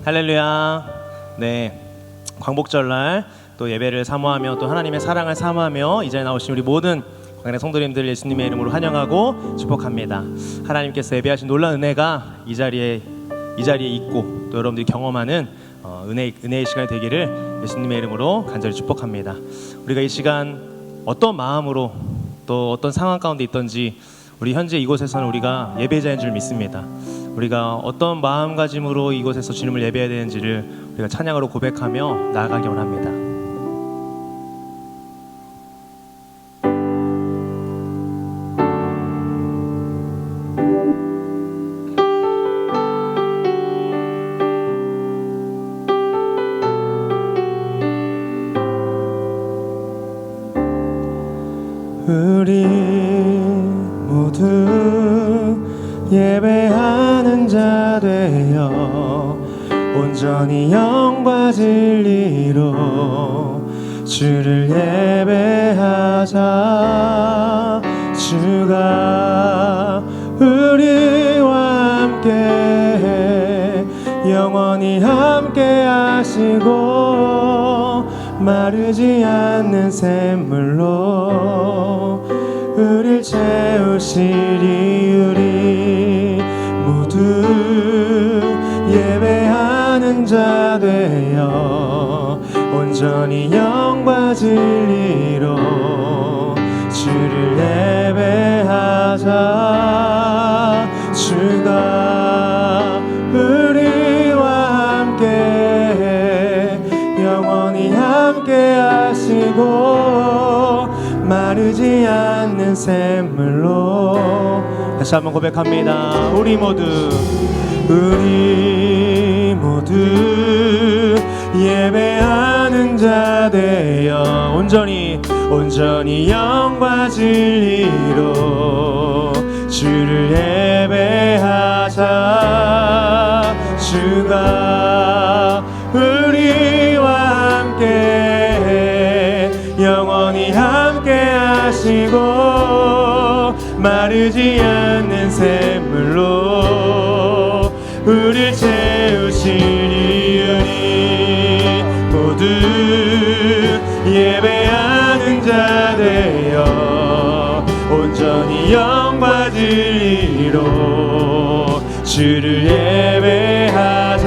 할렐루야. 네, 광복절날 또 예배를 사모하며 또 하나님의 사랑을 사모하며 이 자리에 나오신 우리 모든 광야의 성도님들 예수님의 이름으로 환영하고 축복합니다. 하나님께서 예배하신 놀라운 은혜가 이 자리에 있고 또 여러분들이 경험하는 은혜의 시간이 되기를 예수님의 이름으로 간절히 축복합니다. 우리가 이 시간 어떤 마음으로 또 어떤 상황 가운데 있던지 우리 현재 이곳에서는 우리가 예배자인 줄 믿습니다. 우리가 어떤 마음가짐으로 이곳에서 주님을 예배해야 되는지를 우리가 찬양으로 고백하며 나아가기 원합니다. 우리 모두 예배하는 자 되어 온전히 영과 진리로 주를 예배하자. 주가 우리와 함께 영원히 함께 하시고 마르지 않는 샘물로 우릴 채우시리. 우리 모두 예배하는 자 되어 온전히 영과 진리로 주를 예배하자. 주가 우리와 함께 영원히 함께 하시고 마르지 않는 샘물로. 다시 한번 고백합니다. 우리 모두 예배하는 자 되어 온전히 영과 진리로 주를 예배하자. 주가 우리와 함께 영원히 함께 하시고 마르지 않는 샘물로 우릴 채우시리. 우리 모두 예배하는 자 되어 온전히 영과 진리로 주를 예배하자.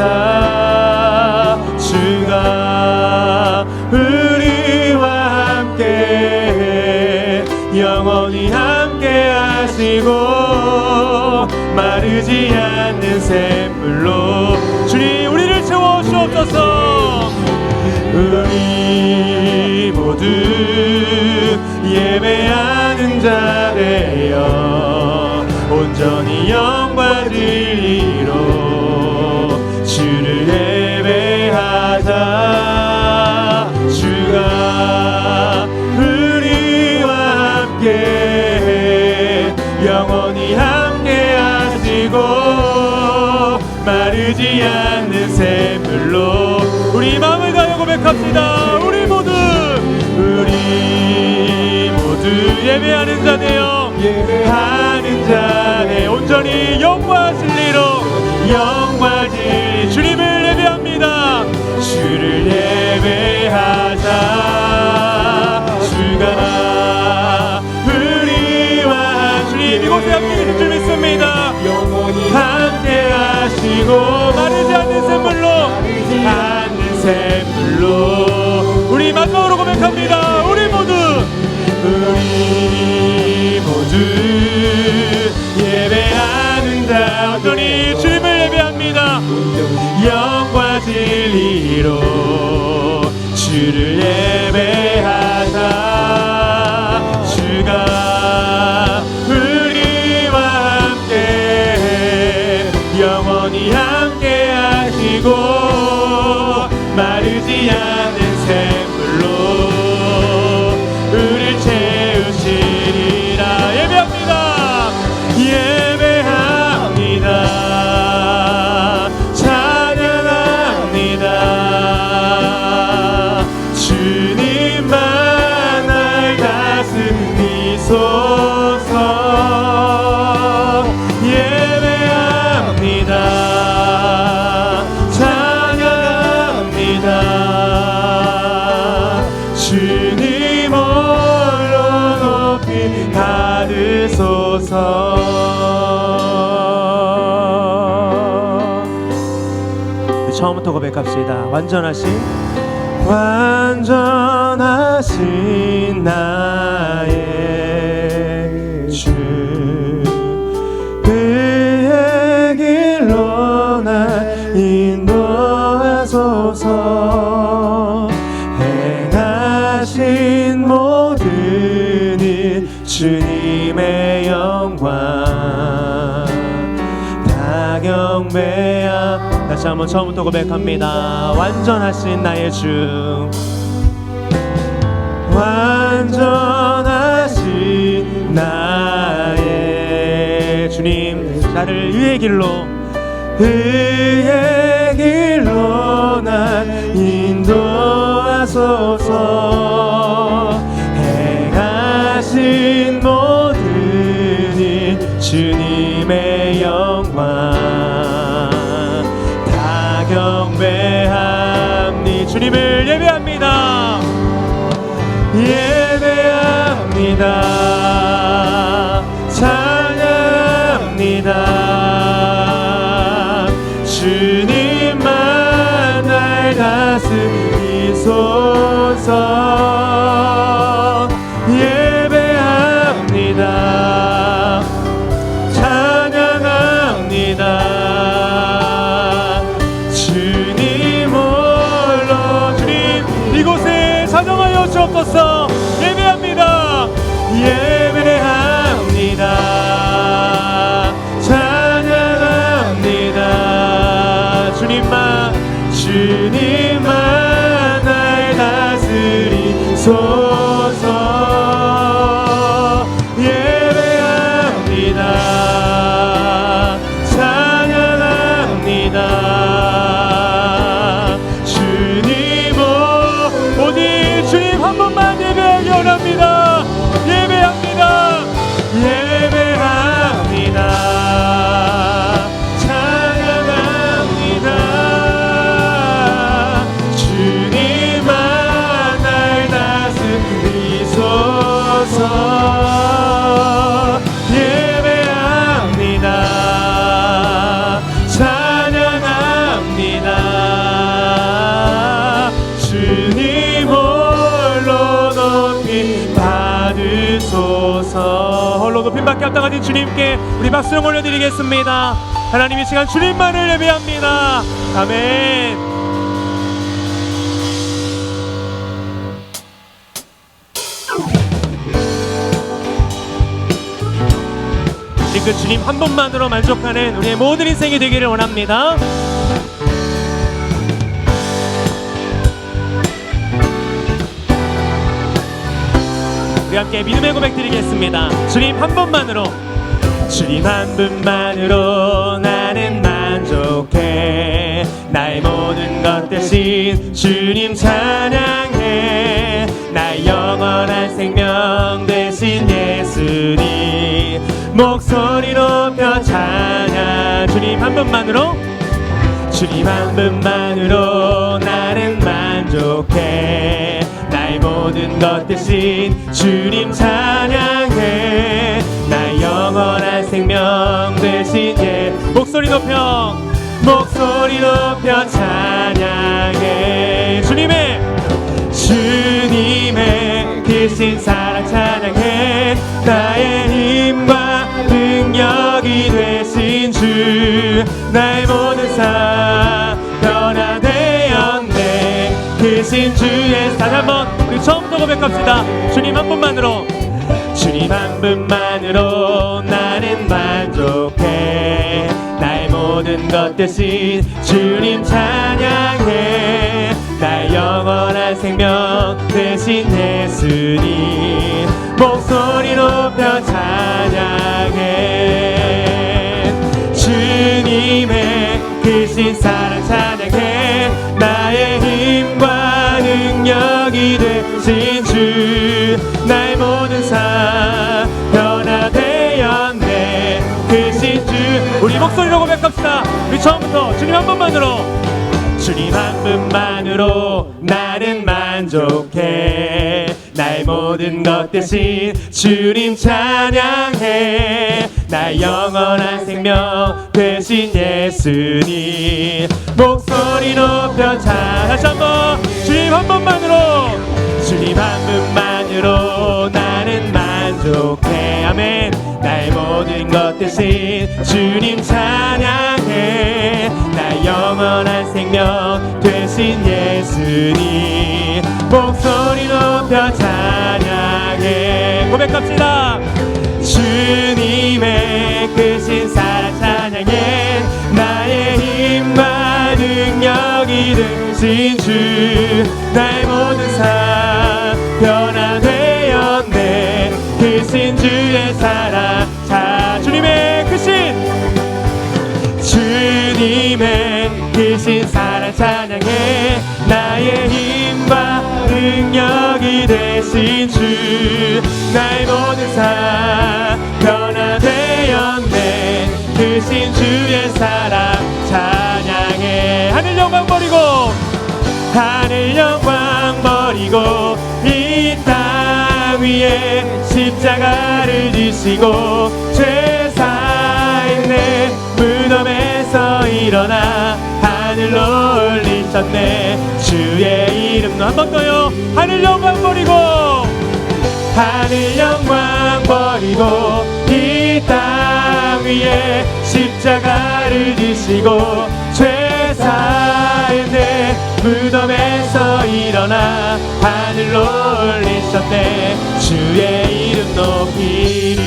주가 우리와 함께 영원히 함께 하시고 마르지 않는 샘물로 주님 우리를 채워 주옵소서. 우리 모두 예배하는 자 되어 온전히 영과 진리로 주를 예배하자. 주가 우리와 함께 영원히 함께 하시고 마르지 않는 샘물로 우리 마음을 다해 고백합시다. 우리 모두 예배하는 자 되어 온전히 영과 진리로 주님을 예배합니다. 주를 예배하자. 주가 우리와 주님 이곳에 함께 계신 줄 믿습니다. 영원히 함께 하시고 마르지 않는 샘물로 우리 마지막으로 고백합니다. 우리 모두 예배하는 자 온전히 주님을 예배합니다. 영과 진리로 주를 예배하자. 주가 우리와 함께 영원히 함께 하시고 마르지 않는 샘물로 우릴 채우시리라. 예배합니다. 찬양합니다. 주님만 날 다스리소서. 받으소서. 처음부터 고백합시다. 완전하신 나의 주, 그의 길로 날 인도하소서. 행하신 모든 일 주님의 영광 다 경배하. 다시 한번 처음부터 고백합니다. 완전하신 나의 주, 완전하신 나의 주님, 나를 의의 길로 날 인도하소서. 행하신 모든 일 주님의 영광 다 경배합니다. 주님을 예배합니다. 예배합니다. 찬양합니다. 주님만 날 다스리소서. 예배합니다. 찬양합니다. 주님 홀로. 주님 이곳에 사정하여 주옵소서. 예배합니다. 예배합니다. 찬양합니다. 주님만 날 다스리소서. 예배합니다. 찬양합니다. 오직 주님 한 번만 예배하기 원합니다. 예배합니다. 예배합니다. 찬양합니다. 주님만 날 다스리소서. 예배합니다. 찬양합니다. 주님 홀로 높임 받으소서. 홀로 높임 받게 합당하신 주님께 우리 박수를 올려드리겠습니다. 하나님 이 시간 주님만을 예배합니다. 아멘. 그 주님 한 분만으로 만족하는 우리의 모든 인생이 되기를 원합니다. 우리 함께 믿음의 고백 드리겠습니다. 주님 한 분만으로, 주님 한 분만으로 나는 만족해. 나의 모든 것 대신 주님 찬양해. 나의 영원한 생명 대신 예수님 목소리 높여 찬양. 주님 한 분만으로, 주님 한 분만으로 나는 만족해. 나의 모든 것 대신 주님 찬양해. 나의 영원한 생명 대신 목소리 높여 찬양해. 주님의 크신 사랑 찬양해. 나의 힘과 능력이 되신 주, 나의 모든 삶 변화되었네. 크신 주의 사랑. 한번 우리 처음부터 고백합시다. 주님 한 분만으로, 주님 한 분만으로 나는 만족해. 나의 모든 것 대신 주님 찬양해. 나의 영원한 생명 대신 예수님 목소리 높여 찬양해. 주님의 크신 사랑 찬양해. 나의 힘과 능력이 되신 주, 나의 모든 삶 변화되었네. 크신 주. 우리 목소리로 고백합시다. 우리 처음부터 주님 한 분만으로, 주님 한 분만으로 나는 만족해. 나의 모든 것 대신 주님 찬양해. 나의 영원한 생명 대신 예수님. 목소리 높여 다시 한번 주님 한 번만으로, 주님 한 분만으로 나는 만족해. 아멘. 나의 모든 것 대신 주님 찬양해. 나의 영원한 생명 되신 예수님. 목소리 높여 찬양해. 고백합시다. 주님의 크신 사랑 찬양해. 나의 힘과 능력이 되신 주. 나의 모든 삶 변화되었네. 크신 주의 사랑. 자, 주님의 크신 사랑 찬양해. 나의 힘과 능력이 되신 주. 나의 모든 삶 변화되었네. 크신 주의 사랑 찬양해. 하늘 영광 버리고, 하늘 영광 버리고 이 땅 위에 십자가를 지시고 죄 사했네. 무덤에서 일어나 하늘로 올리셨네. 주의 이름. 한 번 더요. 하늘 영광 버리고, 하늘 영광 버리고 이 땅 위에 십자가를 지시고 죄 사했네. 무덤에서 일어나 하늘로 올리셨네. 주의 이름 높이리.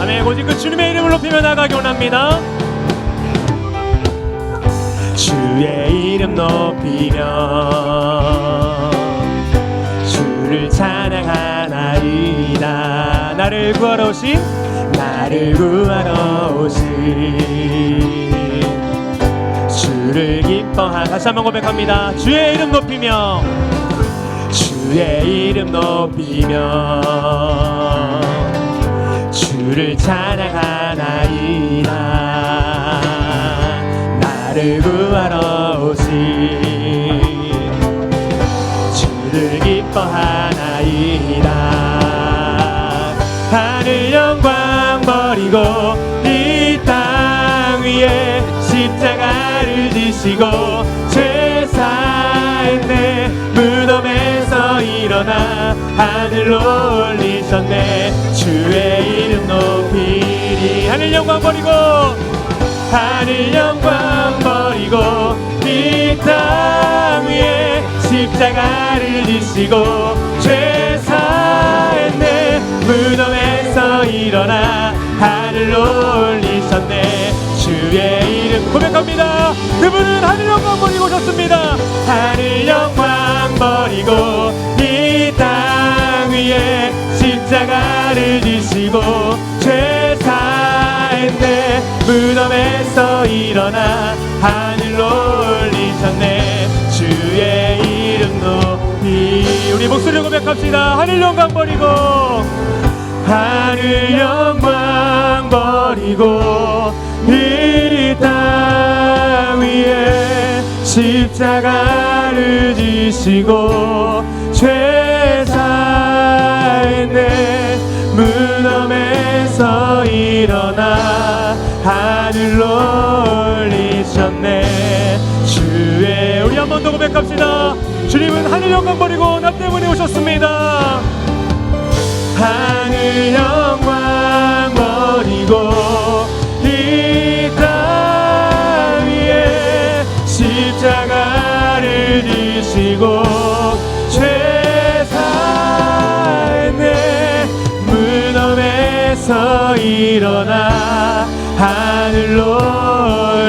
아멘. 오직 그 주님의 이름을 높이며 나가기 원합니다. 주의 이름 높이며 주를 찬양하나이다. 나를 구하러 오신 주를 기뻐하. 다시 한번 고백합니다. 주의 이름 높이며, 주의 이름 높이며 주를 찬양하나이다. 나를 구하러 오신 주를 기뻐하나이다. 하늘 영광 버리고 이 땅 위에 십자가를 지시고 죄 사했네. 무덤에서 일어나 하늘로 올리셨네. 주의 이름 높이리. 하늘 영광 버리고, 하늘 영광 버리고 이 땅 위에 십자가를 지시고 죄 사했네. 무덤에서 일어나 하늘로 올리셨네. 주의 이름 고백합니다. 그분은 하늘 영광 버리고 오셨습니다. 하늘 영광 버리고 이 땅 위에 십자가를 지시고 죄 사했네. 무덤에서 일어나 하늘로 올리셨네. 주의 이름 높이. 우리 목소리로 고백합시다. 하늘 영광 버리고, 하늘 영광 버리고 이 땅 위에 십자가를 지시고 죄 사했네. 무덤에서 일어나 하늘로 올리셨네. 주의. 우리 한 번 더 고백합시다. 주님은 하늘 영광 버리고 나 때문에 오셨습니다. 하늘 영광 버리고 이 땅 위에 십자가를 지시고 죄 사했네. 무덤에서 일어나 하늘로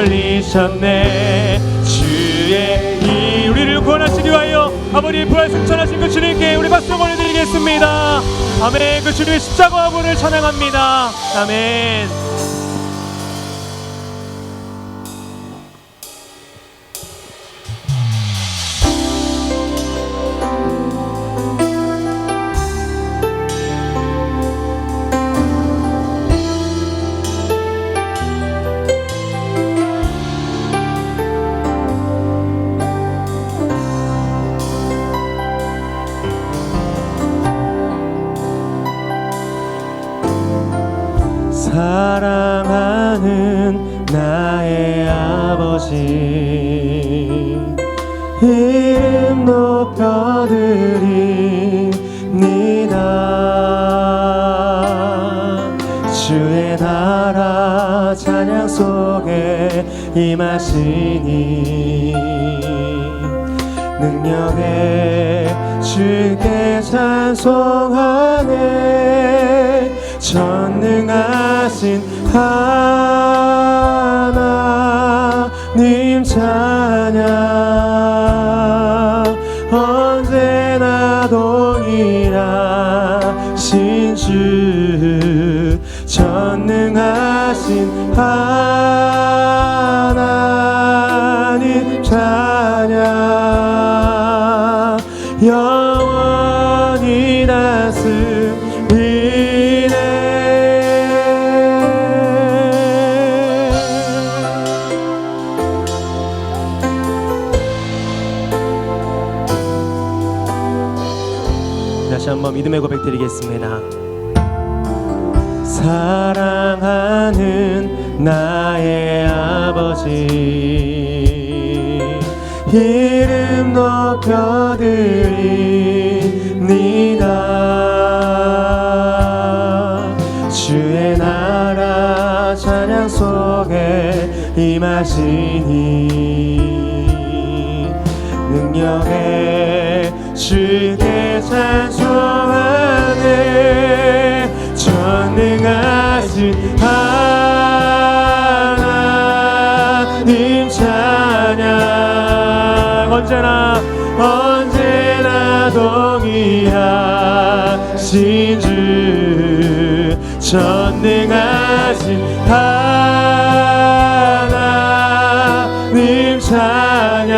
올리셨네. 주의 이 우리를 구원하시기 위하여 아버지 부활 승천하신 그 주님께 우리 박수 보내드리겠습니다. 아멘. 그 주님의 십자가와 부활을 찬양합니다. 아멘. 사랑하는 나의 아버지 이름 높여드립니다. 주의 나라 찬양 속에 임하시니 능력에 주께 찬송하네. 전능하신 하나님 찬양 언제나 동일하신 주 전능하신 하나님 찬양 영원히 다스리네. 다시 한번 믿음의 고백 드리겠습니다. 사랑하는 나의 아버지 이름 높여드립니다. 주의 나라 찬양 속에 임하시니 능력에 주께 찬송하네. 전능하신 하나님 찬양 언제나 동일하신 주 전능하신 하나님 찬양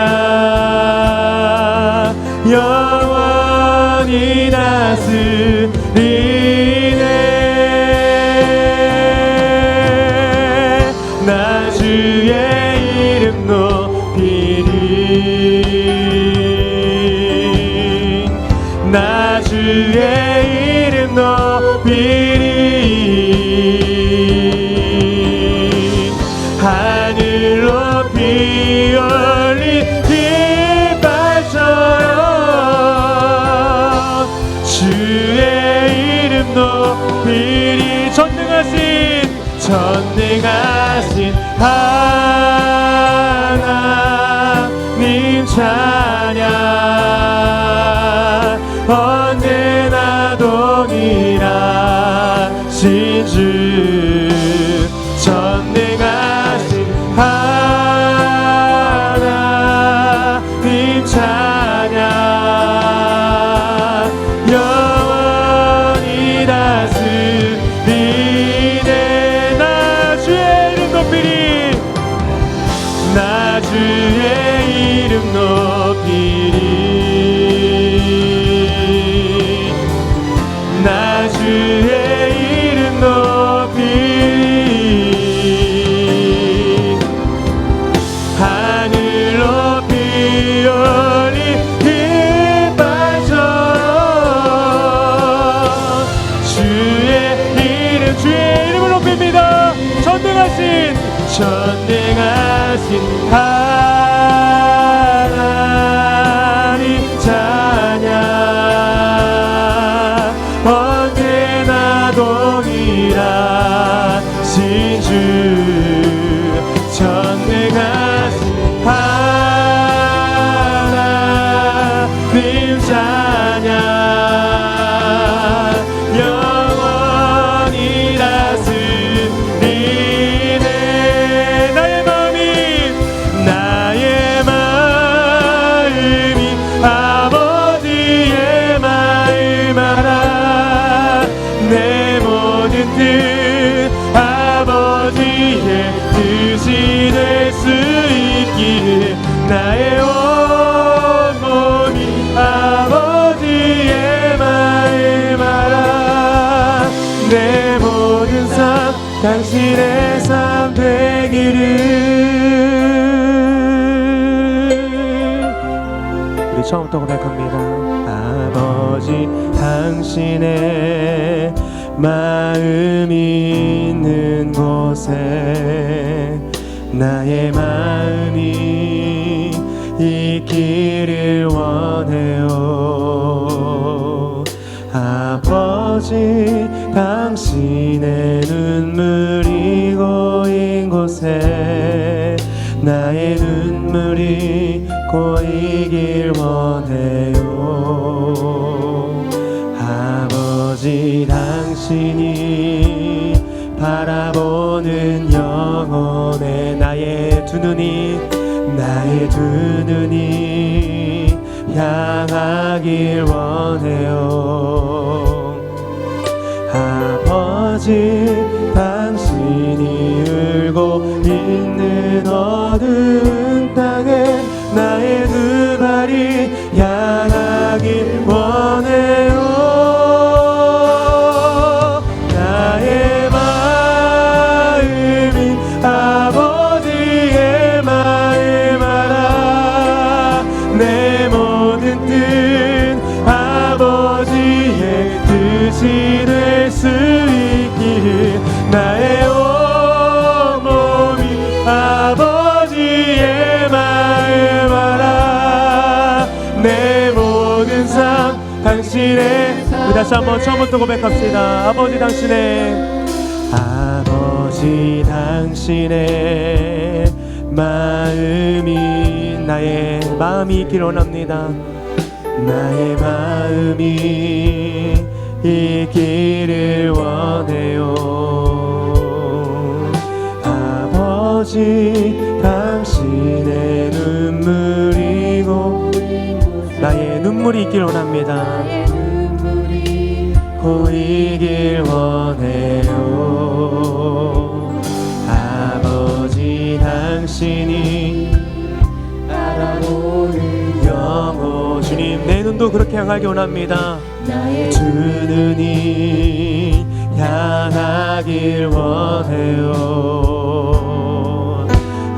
영원히 다스리네. 나 주의 이름 높이리. 나 주의 이름 높이리. 하늘 높이 올린 깃발처럼 주의 이름 높이리. 전능하신 하나님 찬양 언제나 동일하신 주 전능하신 하나님 찬양 영원히 다스리네. 나 주의 이름 높이리. 나 주의 이름 높이리. 나 주의 이름 높이리. 하늘 높이 올린 깃발처럼 주의 이름을 높입니다. 전능하신 하나님 찬양 언제나 동일하신 주 전능하신 하나님 찬양 영원히 다스리네. 나의 마음이 아버지의 마음 알아. 내 모든 뜻 아버지의 뜻이 될 수 있기를. 나의 온몸이 아버지의 마음 알아. 내 모든 삶 당신의 삶 되기를. 우리 처음부터 고백합니다. 아버지 당신의 마음이 있는 곳에 나의 마음이 있기를 원해요. 아버지 당신의 눈물이 고인 곳에 나의 눈물이 고이길 원해요. 아버지 당신이 바라보는 영혼에 나의 두 눈이 향하길 원해요. 아버지 당신이 울고 있는 어두운 땅에 나의 두 발이 향하길 원해요. 나의 마음이 아버지의 마음 알아. 내 모든 뜻 아버지의 뜻이 될 수 있기를 나의 온 몸이 아버지의 마음 알아. 내 모든 삶 당신의 다시 한번 처음부터 고백합시다. 아버지 당신의 마음이 나의 마음이 있기를 원합니다. 나의 마음이 있기를 원해요. 아버지 당신의 눈물이고 나의 눈물이 있기를 원합니다. 고이길 원해요. 아버지 당신이 바라보는 영혼 주님 내 눈도 그렇게 향하길 원합니다. 두 눈이 향하길 원해요.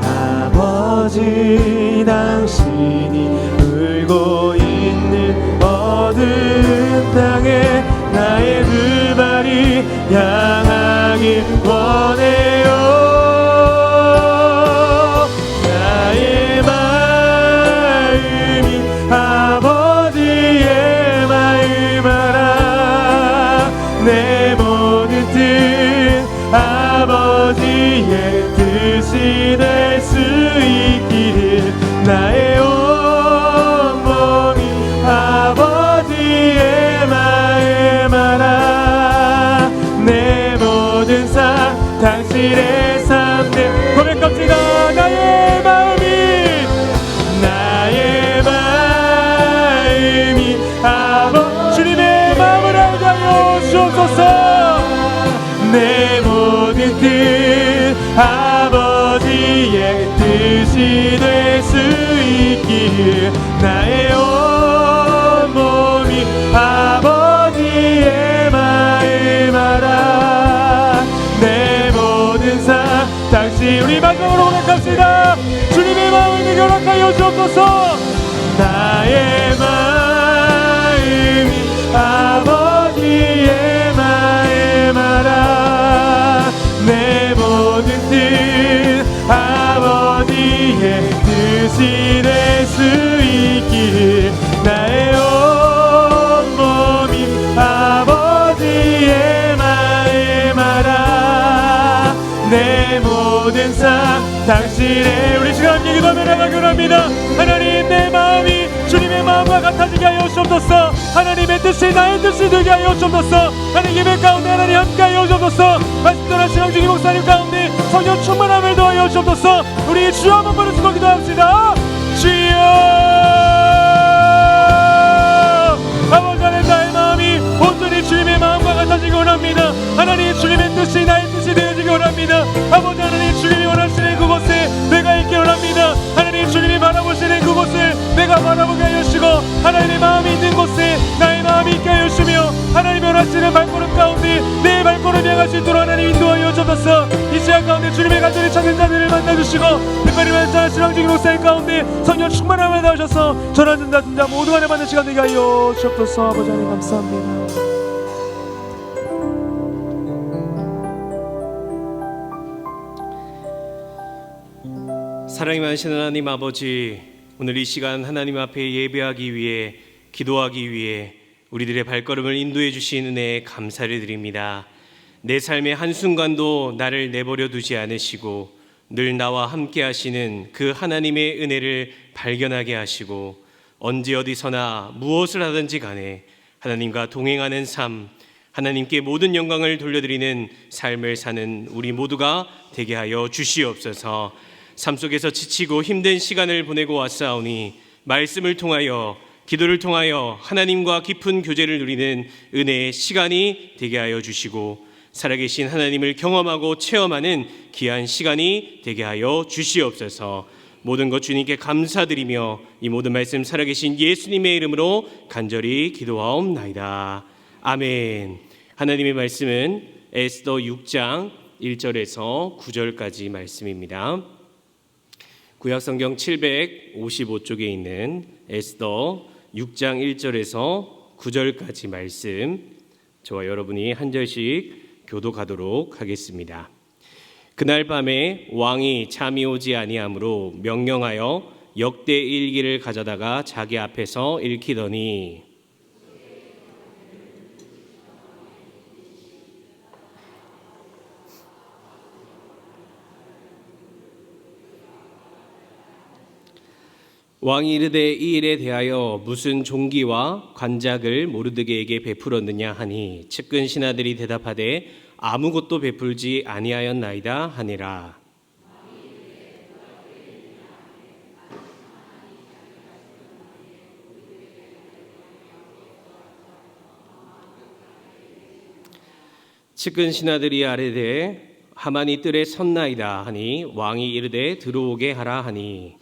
아버지 당신이 울고 있는 어두운 땅에 나의 두 발이 향하길 원해요. 나의 마음이 아버지의 마음 알아. 내 모든 뜻 아버지의 뜻이 될 수 있기를 나의 온 몸이 아버지의 마음 알아. 내 모든 삶 당신의 삶 내 고백합시다. 나의 마음이 주님의 마음을 알게 하여 주옵소서. 내 모든 뜻 아버지의 뜻이 될 수 있기를 나의 온 몸이 아버지의 마음 알아. 내 모든 삶 당신 우리 마지막으로 고백합시다. 주님의 마음을 결합하여 주옵소서. 나의 마음이 아버지의 마음 알아. 내 모든 뜻 아버지의 뜻이 될 수 있기를 나의 온 몸이 아버지의 마음 알아. 내 모든 삶 당신의 우리 시간 함께 기도하며 나가기를 합니다. 하나님 내 마음이 주님의 마음과 같아지게 하여 주옵소서. 하나님의 뜻이 나의 뜻이 되게 하여 주옵소서. 하나님 예배 가운데 하나님 함께 하여 주옵소서. 말씀 전하신 황중기 목사님 가운데 성령 충만함을 더하여 주옵소서. 우리 주여 한번 부르시고 기도합시다. 주여 아버지 하나님 나의 마음이 온전히 주님의 마음과 같아지기 원합니다. 하나님 주님의 뜻이 나의 뜻이 되어지기 원합니다. 아버지 하나님 주님이 원하시는 그곳에 내가 있기 원합니다. 하나님 주님이 바라보시는 그곳을 내가 바라보게 하여 주시고 하나님의 마음이 있는 곳에 나의 마음이 있게 하여 주시며 하나님이 원하시는 발걸음 가운데 내 발걸음이 향할 수 있도록 하나님 인도하여 주옵소서. 이 시간 가운데 주님의 간절히 찾는 자들을 만나주시고 특별히 만나주시는 황중기 목사님 가운데 성령 충만함을 다하셔서 전한 전자 진자 모두 간에 받는 시간 되게 하여 주옵소서. 아버지 하나님 감사합니다. 사랑이 많으신 하나님 아버지, 오늘 이 시간 하나님 앞에 예배하기 위해, 기도하기 위해 우리들의 발걸음을 인도해 주신 은혜에 감사를 드립니다. 내 삶의 한순간도 나를 내버려 두지 않으시고 늘 나와 함께 하시는 그 하나님의 은혜를 발견하게 하시고 언제 어디서나 무엇을 하든지 간에 하나님과 동행하는 삶, 하나님께 모든 영광을 돌려드리는 삶을 사는 우리 모두가 되게 하여 주시옵소서. 삶 속에서 지치고 힘든 시간을 보내고 왔사오니 말씀을 통하여, 기도를 통하여 하나님과 깊은 교제를 누리는 은혜의 시간이 되게 하여 주시고 살아계신 하나님을 경험하고 체험하는 귀한 시간이 되게 하여 주시옵소서. 모든 것 주님께 감사드리며 이 모든 말씀 살아계신 예수님의 이름으로 간절히 기도하옵나이다. 아멘. 하나님의 말씀은 에스더 6장 1절에서 9절까지 말씀입니다. 구약성경 755쪽에 있는 에스더 6장 1절에서 9절까지 말씀, 저와 여러분이 한 절씩 교독하도록 하겠습니다. 그날 밤에 왕이 잠이 오지 아니하므로 명령하여 역대 일기를 가져다가 자기 앞에서 읽히더니 왕이 이르되 이 일에 대하여 무슨 종기와 관작을 모르드게에게 베풀었느냐 하니 측근 신하들이 대답하되 아무것도 베풀지 아니하였나이다 하니라. 측근 신하들이 아뢰되 하만이 뜰에 섰나이다 하니 왕이 이르되 들어오게 하라 하니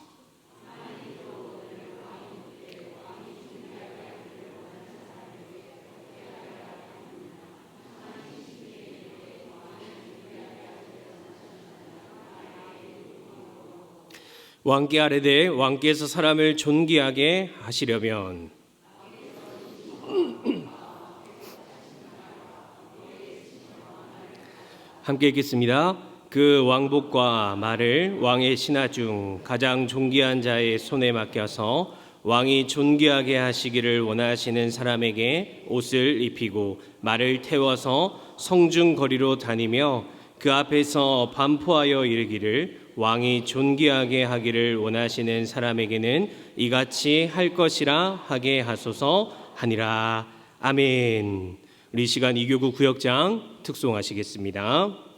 왕께 아뢰되 왕께서 사람을 존귀하게 하시려면 함께 읽겠습니다. 그 왕복과 말을 왕의 신하 중 가장 존귀한 자의 손에 맡겨서 왕이 존귀하게 하시기를 원하시는 사람에게 옷을 입히고 말을 태워서 성중 거리로 다니며 그 앞에서 반포하여 이르기를 왕이 존귀하게 하기를 원하시는 사람에게는 이같이 할 것이라 하게 하소서 하니라. 아멘. 우리 시간 이교구 구역장 특송하시겠습니다.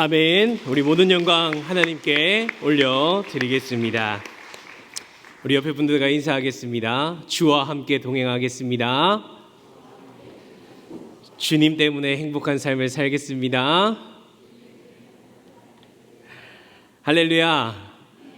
아멘. 우리 모든 영광 하나님께 올려드리겠습니다. 우리 옆에 분들과 인사하겠습니다. 주와 함께 동행하겠습니다. 주님 때문에 행복한 삶을 살겠습니다. 할렐루야.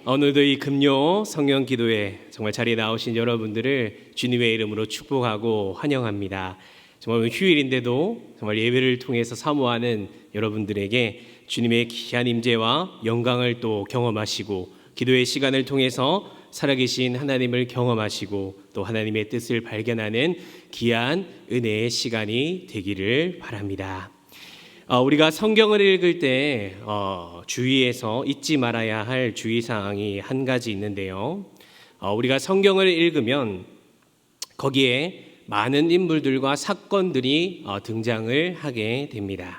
오늘도 이 금요 성령 기도회 정말 자리에 나오신 여러분들을 주님의 이름으로 축복하고 환영합니다. 정말 휴일인데도 정말 예배를 통해서 사모하는 여러분들에게 주님의 귀한 임재와 영광을 또 경험하시고 기도의 시간을 통해서 살아계신 하나님을 경험하시고 또 하나님의 뜻을 발견하는 귀한 은혜의 시간이 되기를 바랍니다. 우리가 성경을 읽을 때 주의해서 잊지 말아야 할 주의사항이 한 가지 있는데요. 우리가 성경을 읽으면 거기에 많은 인물들과 사건들이 등장을 하게 됩니다.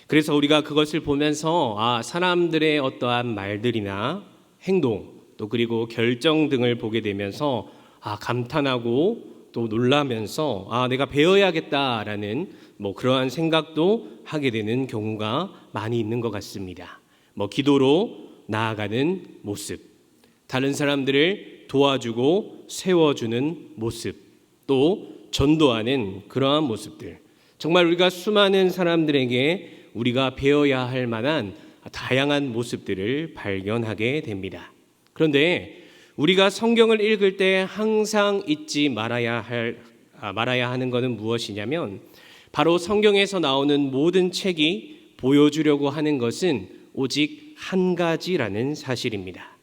그래서 우리가 그것을 보면서 사람들의 어떠한 말들이나 행동 또 그리고 결정 등을 보게 되면서 감탄하고 또 놀라면서 내가 배워야겠다라는 그러한 생각도 하게 되는 경우가 많이 있는 것 같습니다. 기도로 나아가는 모습, 다른 사람들을 도와주고 세워주는 모습, 또 전도하는 그러한 모습들, 정말 우리가 수많은 사람들에게 우리가 배워야 할 만한 다양한 모습들을 발견하게 됩니다. 그런데 우리가 성경을 읽을 때 항상 잊지 말아야 하는 것은 무엇이냐면 바로 성경에서 나오는 모든 책이 보여주려고 하는 것은 오직 한 가지라는 사실입니다.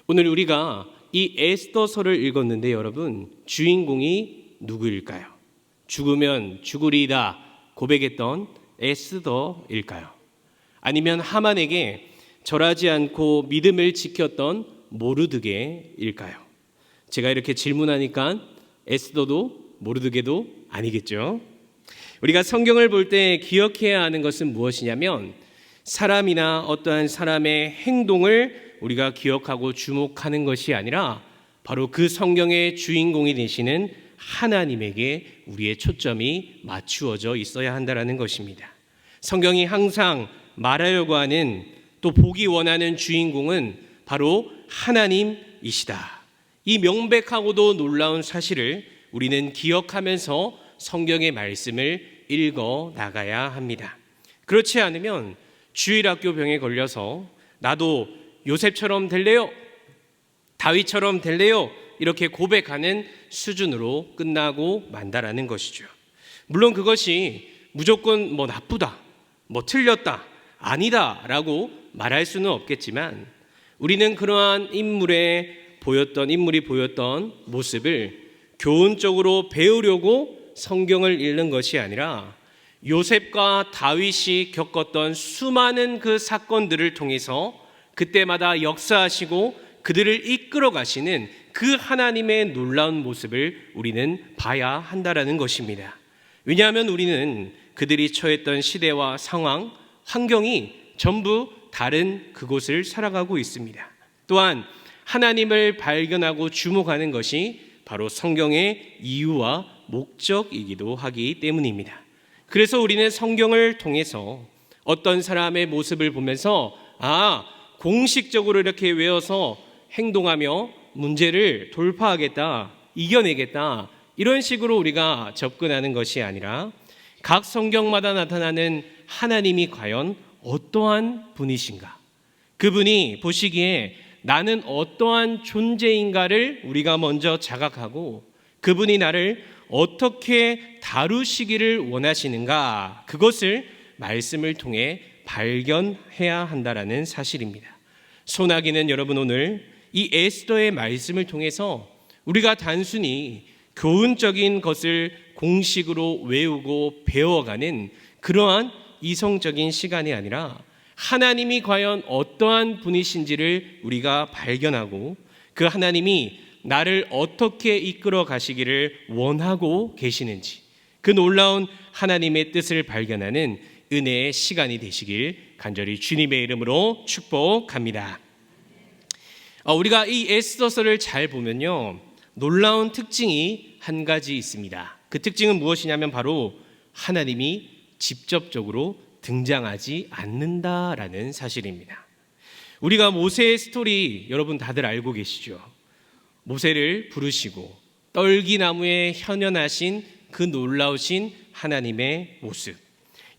오늘 우리가 이 에스더서를 읽었는데 여러분, 주인공이 누구일까요? 죽으면 죽으리이다 고백했던 에스더일까요? 아니면 하만에게 절하지 않고 믿음을 지켰던 모르드게일까요? 제가 이렇게 질문하니까 에스더도 모르드게도 아니겠죠? 우리가 성경을 볼 때 기억해야 하는 것은 무엇이냐면 사람이나 어떠한 사람의 행동을 우리가 기억하고 주목하는 것이 아니라 바로 그 성경의 주인공이 되시는 하나님에게 우리의 초점이 맞추어져 있어야 한다는 것입니다. 성경이 항상 말하려고 하는 또 보기 원하는 주인공은 바로 하나님이시다. 이 명백하고도 놀라운 사실을 우리는 기억하면서 성경의 말씀을 읽어 나가야 합니다. 그렇지 않으면 주일학교 병에 걸려서 나도 요셉처럼 될래요? 다윗처럼 될래요? 이렇게 고백하는 수준으로 끝나고 만다라는 것이죠. 물론 그것이 무조건 나쁘다, 틀렸다, 아니다 라고 말할 수는 없겠지만 우리는 그러한 인물이 보였던 모습을 교훈적으로 배우려고 성경을 읽는 것이 아니라 요셉과 다윗이 겪었던 수많은 그 사건들을 통해서 그때마다 역사하시고 그들을 이끌어 가시는 그 하나님의 놀라운 모습을 우리는 봐야 한다라는 것입니다. 왜냐하면 우리는 그들이 처했던 시대와 상황, 환경이 전부 다른 그곳을 살아가고 있습니다. 또한 하나님을 발견하고 주목하는 것이 바로 성경의 이유와 목적이기도 하기 때문입니다. 그래서 우리는 성경을 통해서 어떤 사람의 모습을 보면서 공식적으로 이렇게 외워서 행동하며 문제를 돌파하겠다, 이겨내겠다 이런 식으로 우리가 접근하는 것이 아니라 각 성경마다 나타나는 하나님이 과연 어떠한 분이신가, 그분이 보시기에 나는 어떠한 존재인가를 우리가 먼저 자각하고 그분이 나를 어떻게 다루시기를 원하시는가, 그것을 말씀을 통해 발견해야 한다라는 사실입니다. 소나기는 여러분 오늘 이 에스더의 말씀을 통해서 우리가 단순히 교훈적인 것을 공식으로 외우고 배워가는 그러한 이성적인 시간이 아니라 하나님이 과연 어떠한 분이신지를 우리가 발견하고 그 하나님이 나를 어떻게 이끌어 가시기를 원하고 계시는지, 그 놀라운 하나님의 뜻을 발견하는 은혜의 시간이 되시길 간절히 주님의 이름으로 축복합니다. 우리가 이 에스더서를 잘 보면요, 놀라운 특징이 한 가지 있습니다. 그 특징은 무엇이냐면 바로 하나님이 직접적으로 등장하지 않는다라는 사실입니다. 우리가 모세의 스토리 여러분 다들 알고 계시죠? 모세를 부르시고 떨기나무에 현현하신 그 놀라우신 하나님의 모습,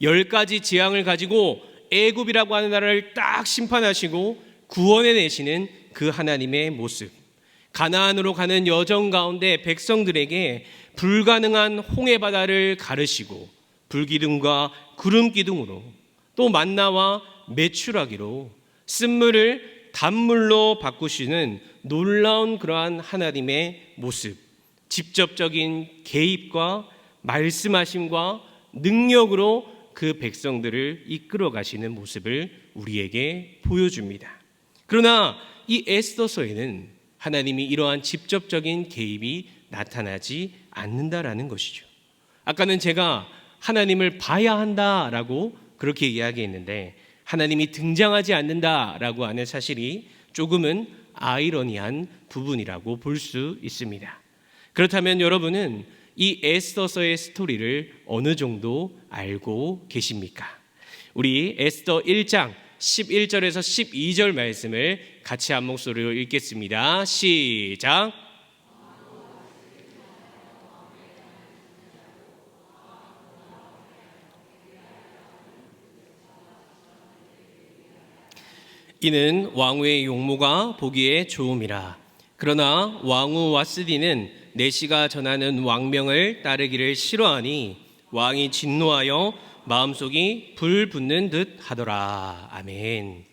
10가지 재앙을 가지고 애굽이라고 하는 나라를 딱 심판하시고 구원해내시는 그 하나님의 모습, 가나안으로 가는 여정 가운데 백성들에게 불가능한 홍해바다를 가르시고 불기둥과 구름기둥으로 또 만나와 메추라기로 쓴물을 단물로 바꾸시는 놀라운 그러한 하나님의 모습, 직접적인 개입과 말씀하심과 능력으로 그 백성들을 이끌어 가시는 모습을 우리에게 보여줍니다. 그러나 이 에스더서에는 하나님이 이러한 직접적인 개입이 나타나지 않는다라는 것이죠. 아까는 제가 하나님을 봐야 한다라고 그렇게 이야기했는데 하나님이 등장하지 않는다라고 하는 사실이 조금은 아이러니한 부분이라고 볼 수 있습니다. 그렇다면 여러분은 이 에스더서의 스토리를 어느 정도 알고 계십니까? 우리 에스더 1장 11절에서 12절 말씀을 같이 한 목소리로 읽겠습니다. 시작. 이는 왕후의 용모가 보기에 좋음이라. 그러나 왕후 와스디는 내시가 전하는 왕명을 따르기를 싫어하니 왕이 진노하여 마음속이 불 붙는 듯 하더라. 아멘.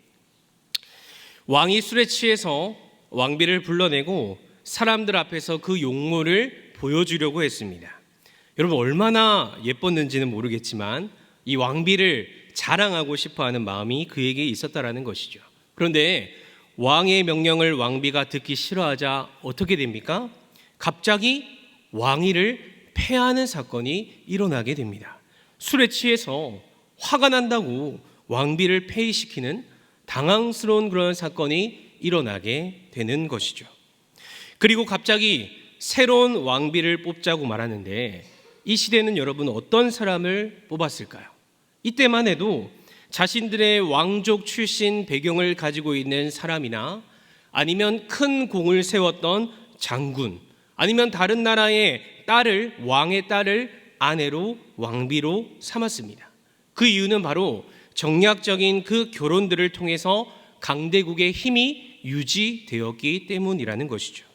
왕이 술에 취해서 왕비를 불러내고 사람들 앞에서 그 용모를 보여주려고 했습니다. 여러분 얼마나 예뻤는지는 모르겠지만 이 왕비를 자랑하고 싶어하는 마음이 그에게 있었다라는 것이죠. 그런데 왕의 명령을 왕비가 듣기 싫어하자 어떻게 됩니까? 갑자기 왕위를 폐하는 사건이 일어나게 됩니다. 술에 취해서 화가 난다고 왕비를 폐위시키는 당황스러운 그런 사건이 일어나게 되는 것이죠. 그리고 갑자기 새로운 왕비를 뽑자고 말하는데 이 시대는 여러분 어떤 사람을 뽑았을까요? 이때만 해도 자신들의 왕족 출신 배경을 가지고 있는 사람이나 아니면 큰 공을 세웠던 장군, 아니면 다른 나라의 딸을, 왕의 딸을 아내로 왕비로 삼았습니다. 그 이유는 바로 정략적인 그 결혼들을 통해서 강대국의 힘이 유지되었기 때문이라는 것이죠.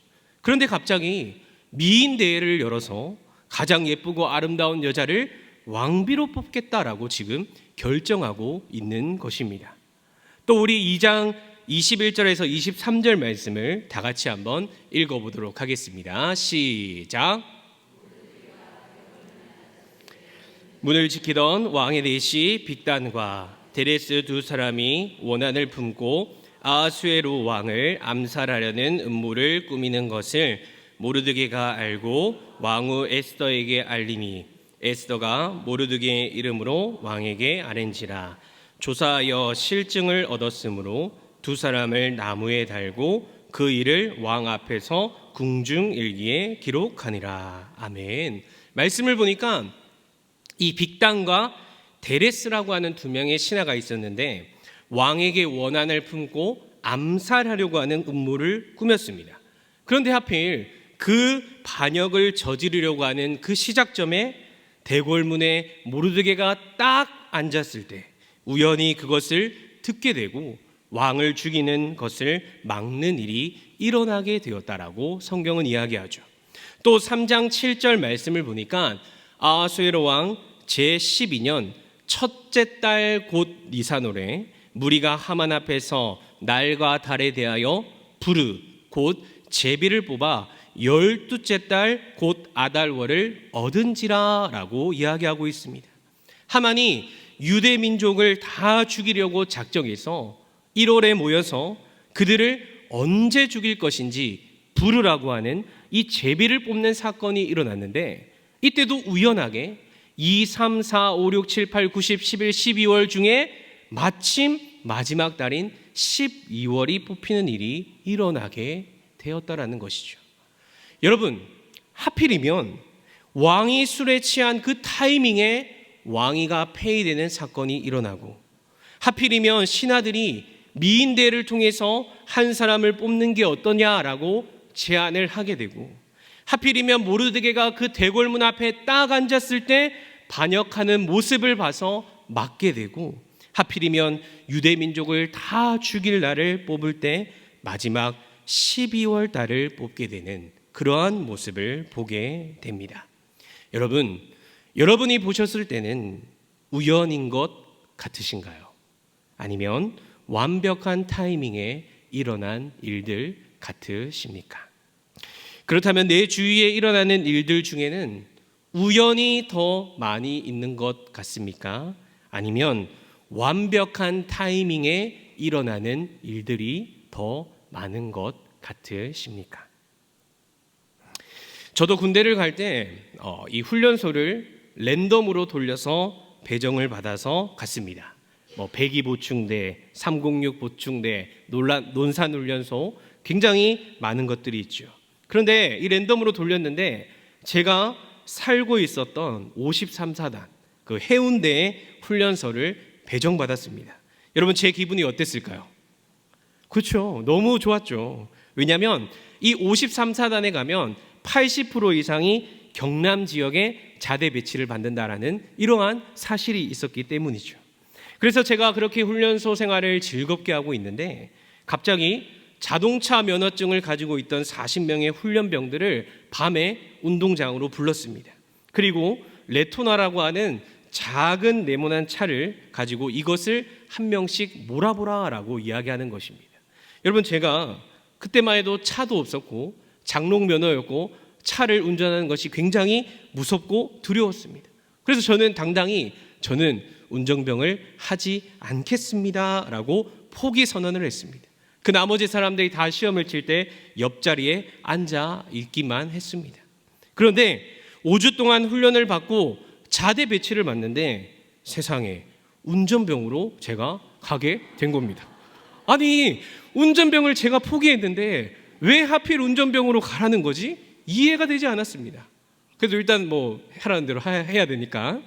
그런데 갑자기 미인 대회를 열어서 가장 예쁘고 아름다운 여자를 왕비로 뽑겠다라고 지금 결정하고 있는 것입니다. 또 우리 2장 21절에서 23절 말씀을 다 같이 한번 읽어보도록 하겠습니다. 시작. 문을 지키던 왕의 내시 빅단과 데레스 두 사람이 원한을 품고 아하수에로 왕을 암살하려는 음모를 꾸미는 것을 모르드게가 알고 왕후 에스더에게 알리니 에스더가 모르드게의 이름으로 왕에게 아랜지라. 조사하여 실증을 얻었으므로 두 사람을 나무에 달고 그 일을 왕 앞에서 궁중일기에 기록하니라. 아멘. 말씀을 보니까 이 빅단과 데레스라고 하는 두 명의 신하가 있었는데 왕에게 원한을 품고 암살하려고 하는 음모를 꾸몄습니다. 그런데 하필 그 반역을 저지르려고 하는 그 시작점에 대궐문에 모르드게가 딱 앉았을 때 우연히 그것을 듣게 되고 왕을 죽이는 것을 막는 일이 일어나게 되었다라고 성경은 이야기하죠. 또 3장 7절 말씀을 보니까 아하수에로 왕 제12년 첫째 달 곧 니사노래 무리가 하만 앞에서 날과 달에 대하여 부르 곧 제비를 뽑아 12째 달 곧 아달월을 얻은지라 라고 이야기하고 있습니다. 하만이 유대 민족을 다 죽이려고 작정해서 1월에 모여서 그들을 언제 죽일 것인지 부르라고 하는 이 제비를 뽑는 사건이 일어났는데 이때도 우연하게 2, 3, 4, 5, 6, 7, 8, 9, 10, 11, 12월 중에 마침 마지막 달인 12월이 뽑히는 일이 일어나게 되었다라는 것이죠. 여러분, 하필이면 왕이 술에 취한 그 타이밍에 왕위가 폐위되는 사건이 일어나고, 하필이면 신하들이 미인대를 통해서 한 사람을 뽑는 게 어떠냐라고 제안을 하게 되고, 하필이면 모르드게가 그 대궐문 앞에 딱 앉았을 때 반역하는 모습을 봐서 맞게 되고, 하필이면 유대 민족을 다 죽일 날을 뽑을 때 마지막 12월 달을 뽑게 되는 그러한 모습을 보게 됩니다. 여러분, 여러분이 보셨을 때는 우연인 것 같으신가요? 아니면 완벽한 타이밍에 일어난 일들 같으십니까? 그렇다면 내 주위에 일어나는 일들 중에는 우연이 더 많이 있는 것 같습니까? 아니면 완벽한 타이밍에 일어나는 일들이 더 많은 것 같으십니까? 저도 군대를 갈 때 이 훈련소를 랜덤으로 돌려서 배정을 받아서 갔습니다. 102 보충대, 306 보충대, 논산훈련소, 굉장히 많은 것들이 있죠. 그런데 이 랜덤으로 돌렸는데 제가 살고 있었던 53사단 그 해운대의 훈련소를 배정받았습니다. 여러분, 제 기분이 어땠을까요? 그렇죠. 너무 좋았죠. 왜냐하면 이 53사단에 가면 80% 이상이 경남 지역에 자대 배치를 받는다라는 이러한 사실이 있었기 때문이죠. 그래서 제가 그렇게 훈련소 생활을 즐겁게 하고 있는데 갑자기 자동차 면허증을 가지고 있던 40명의 훈련병들을 밤에 운동장으로 불렀습니다. 그리고 레토나라고 하는 작은 네모난 차를 가지고 이것을 한 명씩 몰아보라라고 이야기하는 것입니다. 여러분, 제가 그때만 해도 차도 없었고 장롱 면허였고 차를 운전하는 것이 굉장히 무섭고 두려웠습니다. 그래서 저는 당당히 저는 운전병을 하지 않겠습니다라고 포기 선언을 했습니다. 그 나머지 사람들이 다 시험을 칠 때 옆자리에 앉아 있기만 했습니다. 그런데 5주 동안 훈련을 받고 자대 배치를 받는데 세상에 운전병으로 제가 가게 된 겁니다. 아니, 운전병을 제가 포기했는데 왜 하필 운전병으로 가라는 거지? 이해가 되지 않았습니다. 그래도 일단 하라는 대로 해야 되니까.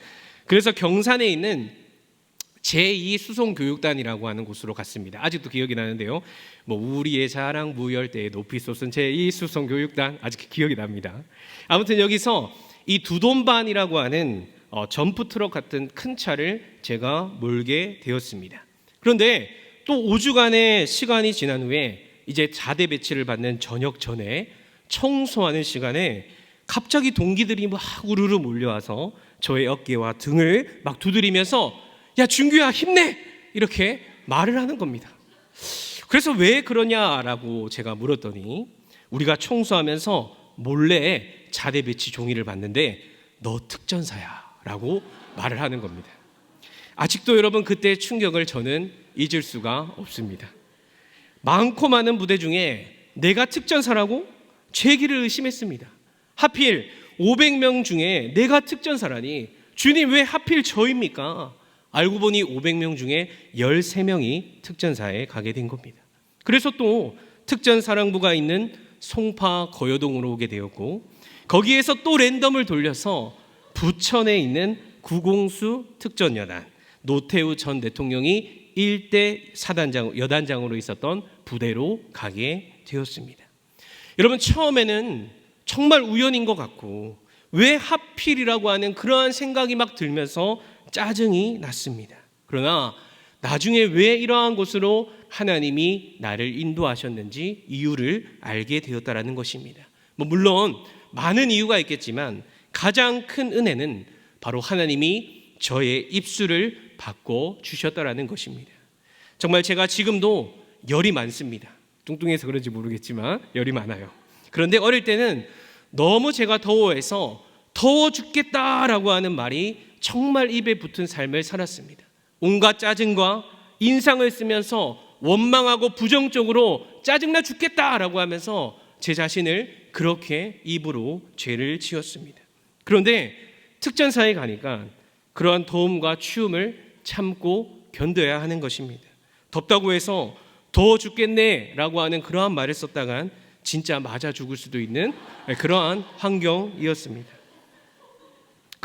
그래서 경산에 있는 제2수송교육단이라고 하는 곳으로 갔습니다. 아직도 기억이 나는데요. 우리의 자랑 무열대에 높이 솟은 제2수송교육단, 아직 기억이 납니다. 아무튼 여기서 이 두돈반이라고 하는 점프트럭 같은 큰 차를 제가 몰게 되었습니다. 그런데 또 5주간의 시간이 지난 후에 이제 자대 배치를 받는 저녁 전에 청소하는 시간에 갑자기 동기들이 막 우르르 몰려와서 저의 어깨와 등을 막 두드리면서 야, 준규야, 힘내! 이렇게 말을 하는 겁니다. 그래서 왜 그러냐라고 제가 물었더니 우리가 청소하면서 몰래 자대 배치 종이를 봤는데 너 특전사야 라고 말을 하는 겁니다. 아직도 여러분, 그때의 충격을 저는 잊을 수가 없습니다. 많고 많은 부대 중에 내가 특전사라고? 죄기를 의심했습니다. 하필 500명 중에 내가 특전사라니, 주님 왜 하필 저입니까? 알고 보니 500명 중에 13명이 특전사에 가게 된 겁니다. 그래서 또 특전사령부가 있는 송파 거여동으로 오게 되었고, 거기에서 또 랜덤을 돌려서 부천에 있는 구공수 특전여단, 노태우 전 대통령이 1대 여단장으로 있었던 부대로 가게 되었습니다. 여러분, 처음에는 정말 우연인 것 같고 왜 하필이라고 하는 그러한 생각이 막 들면서 짜증이 났습니다. 그러나 나중에 왜 이러한 곳으로 하나님이 나를 인도하셨는지 이유를 알게 되었다라는 것입니다. 물론 많은 이유가 있겠지만 가장 큰 은혜는 바로 하나님이 저의 입술을 바꿔 주셨다라는 것입니다. 정말 제가 지금도 열이 많습니다. 뚱뚱해서 그런지 모르겠지만 열이 많아요. 그런데 어릴 때는 너무 제가 더워해서 더워 죽겠다라고 하는 말이 정말 입에 붙은 삶을 살았습니다. 온갖 짜증과 인상을 쓰면서 원망하고 부정적으로 짜증나 죽겠다라고 하면서 제 자신을 그렇게 입으로 죄를 지었습니다. 그런데 특전사에 가니까 그러한 더움과 추움을 참고 견뎌야 하는 것입니다. 덥다고 해서 더워 죽겠네 라고 하는 그러한 말을 썼다간 진짜 맞아 죽을 수도 있는 그러한 환경이었습니다.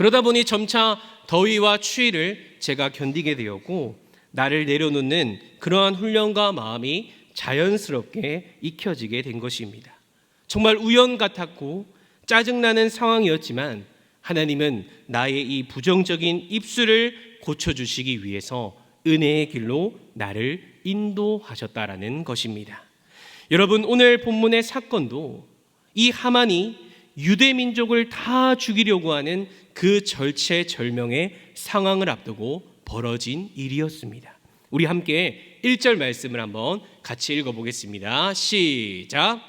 그러다 보니 점차 더위와 추위를 제가 견디게 되었고 나를 내려놓는 그러한 훈련과 마음이 자연스럽게 익혀지게 된 것입니다. 정말 우연 같았고 짜증나는 상황이었지만 하나님은 나의 이 부정적인 입술을 고쳐주시기 위해서 은혜의 길로 나를 인도하셨다라는 것입니다. 여러분, 오늘 본문의 사건도 이 하만이 유대 민족을 다 죽이려고 하는 그 절체절명의 상황을 앞두고 벌어진 일이었습니다. 우리 함께 1절 말씀을 한번 같이 읽어보겠습니다. 시작.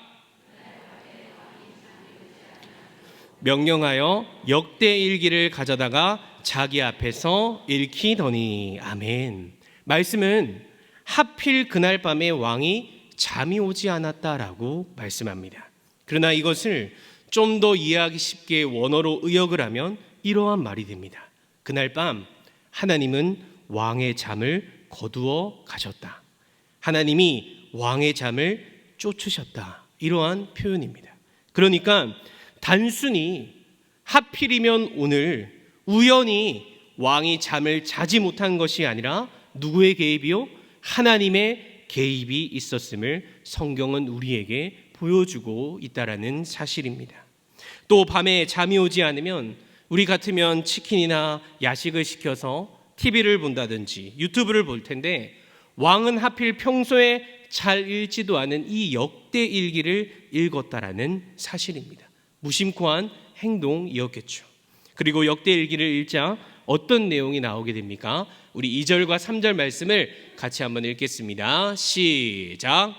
명령하여 역대일기를 가져다가 자기 앞에서 읽히더니. 아멘. 말씀은 하필 그날 밤에 왕이 잠이 오지 않았다라고 말씀합니다. 그러나 이것을 좀 더 이해하기 쉽게 원어로 의역을 하면 이러한 말이 됩니다. 그날 밤 하나님은 왕의 잠을 거두어 가셨다. 하나님이 왕의 잠을 쫓으셨다. 이러한 표현입니다. 그러니까 단순히 하필이면 오늘 우연히 왕이 잠을 자지 못한 것이 아니라 누구의 개입이요? 하나님의 개입이 있었음을 성경은 우리에게 보여주고 있다라는 사실입니다. 또 밤에 잠이 오지 않으면 우리 같으면 치킨이나 야식을 시켜서 TV를 본다든지 유튜브를 볼 텐데 왕은 하필 평소에 잘 읽지도 않은 이 역대일기를 읽었다라는 사실입니다. 무심코한 행동이었겠죠. 그리고 역대일기를 읽자 어떤 내용이 나오게 됩니까? 우리 2절과 3절 말씀을 같이 한번 읽겠습니다. 시작.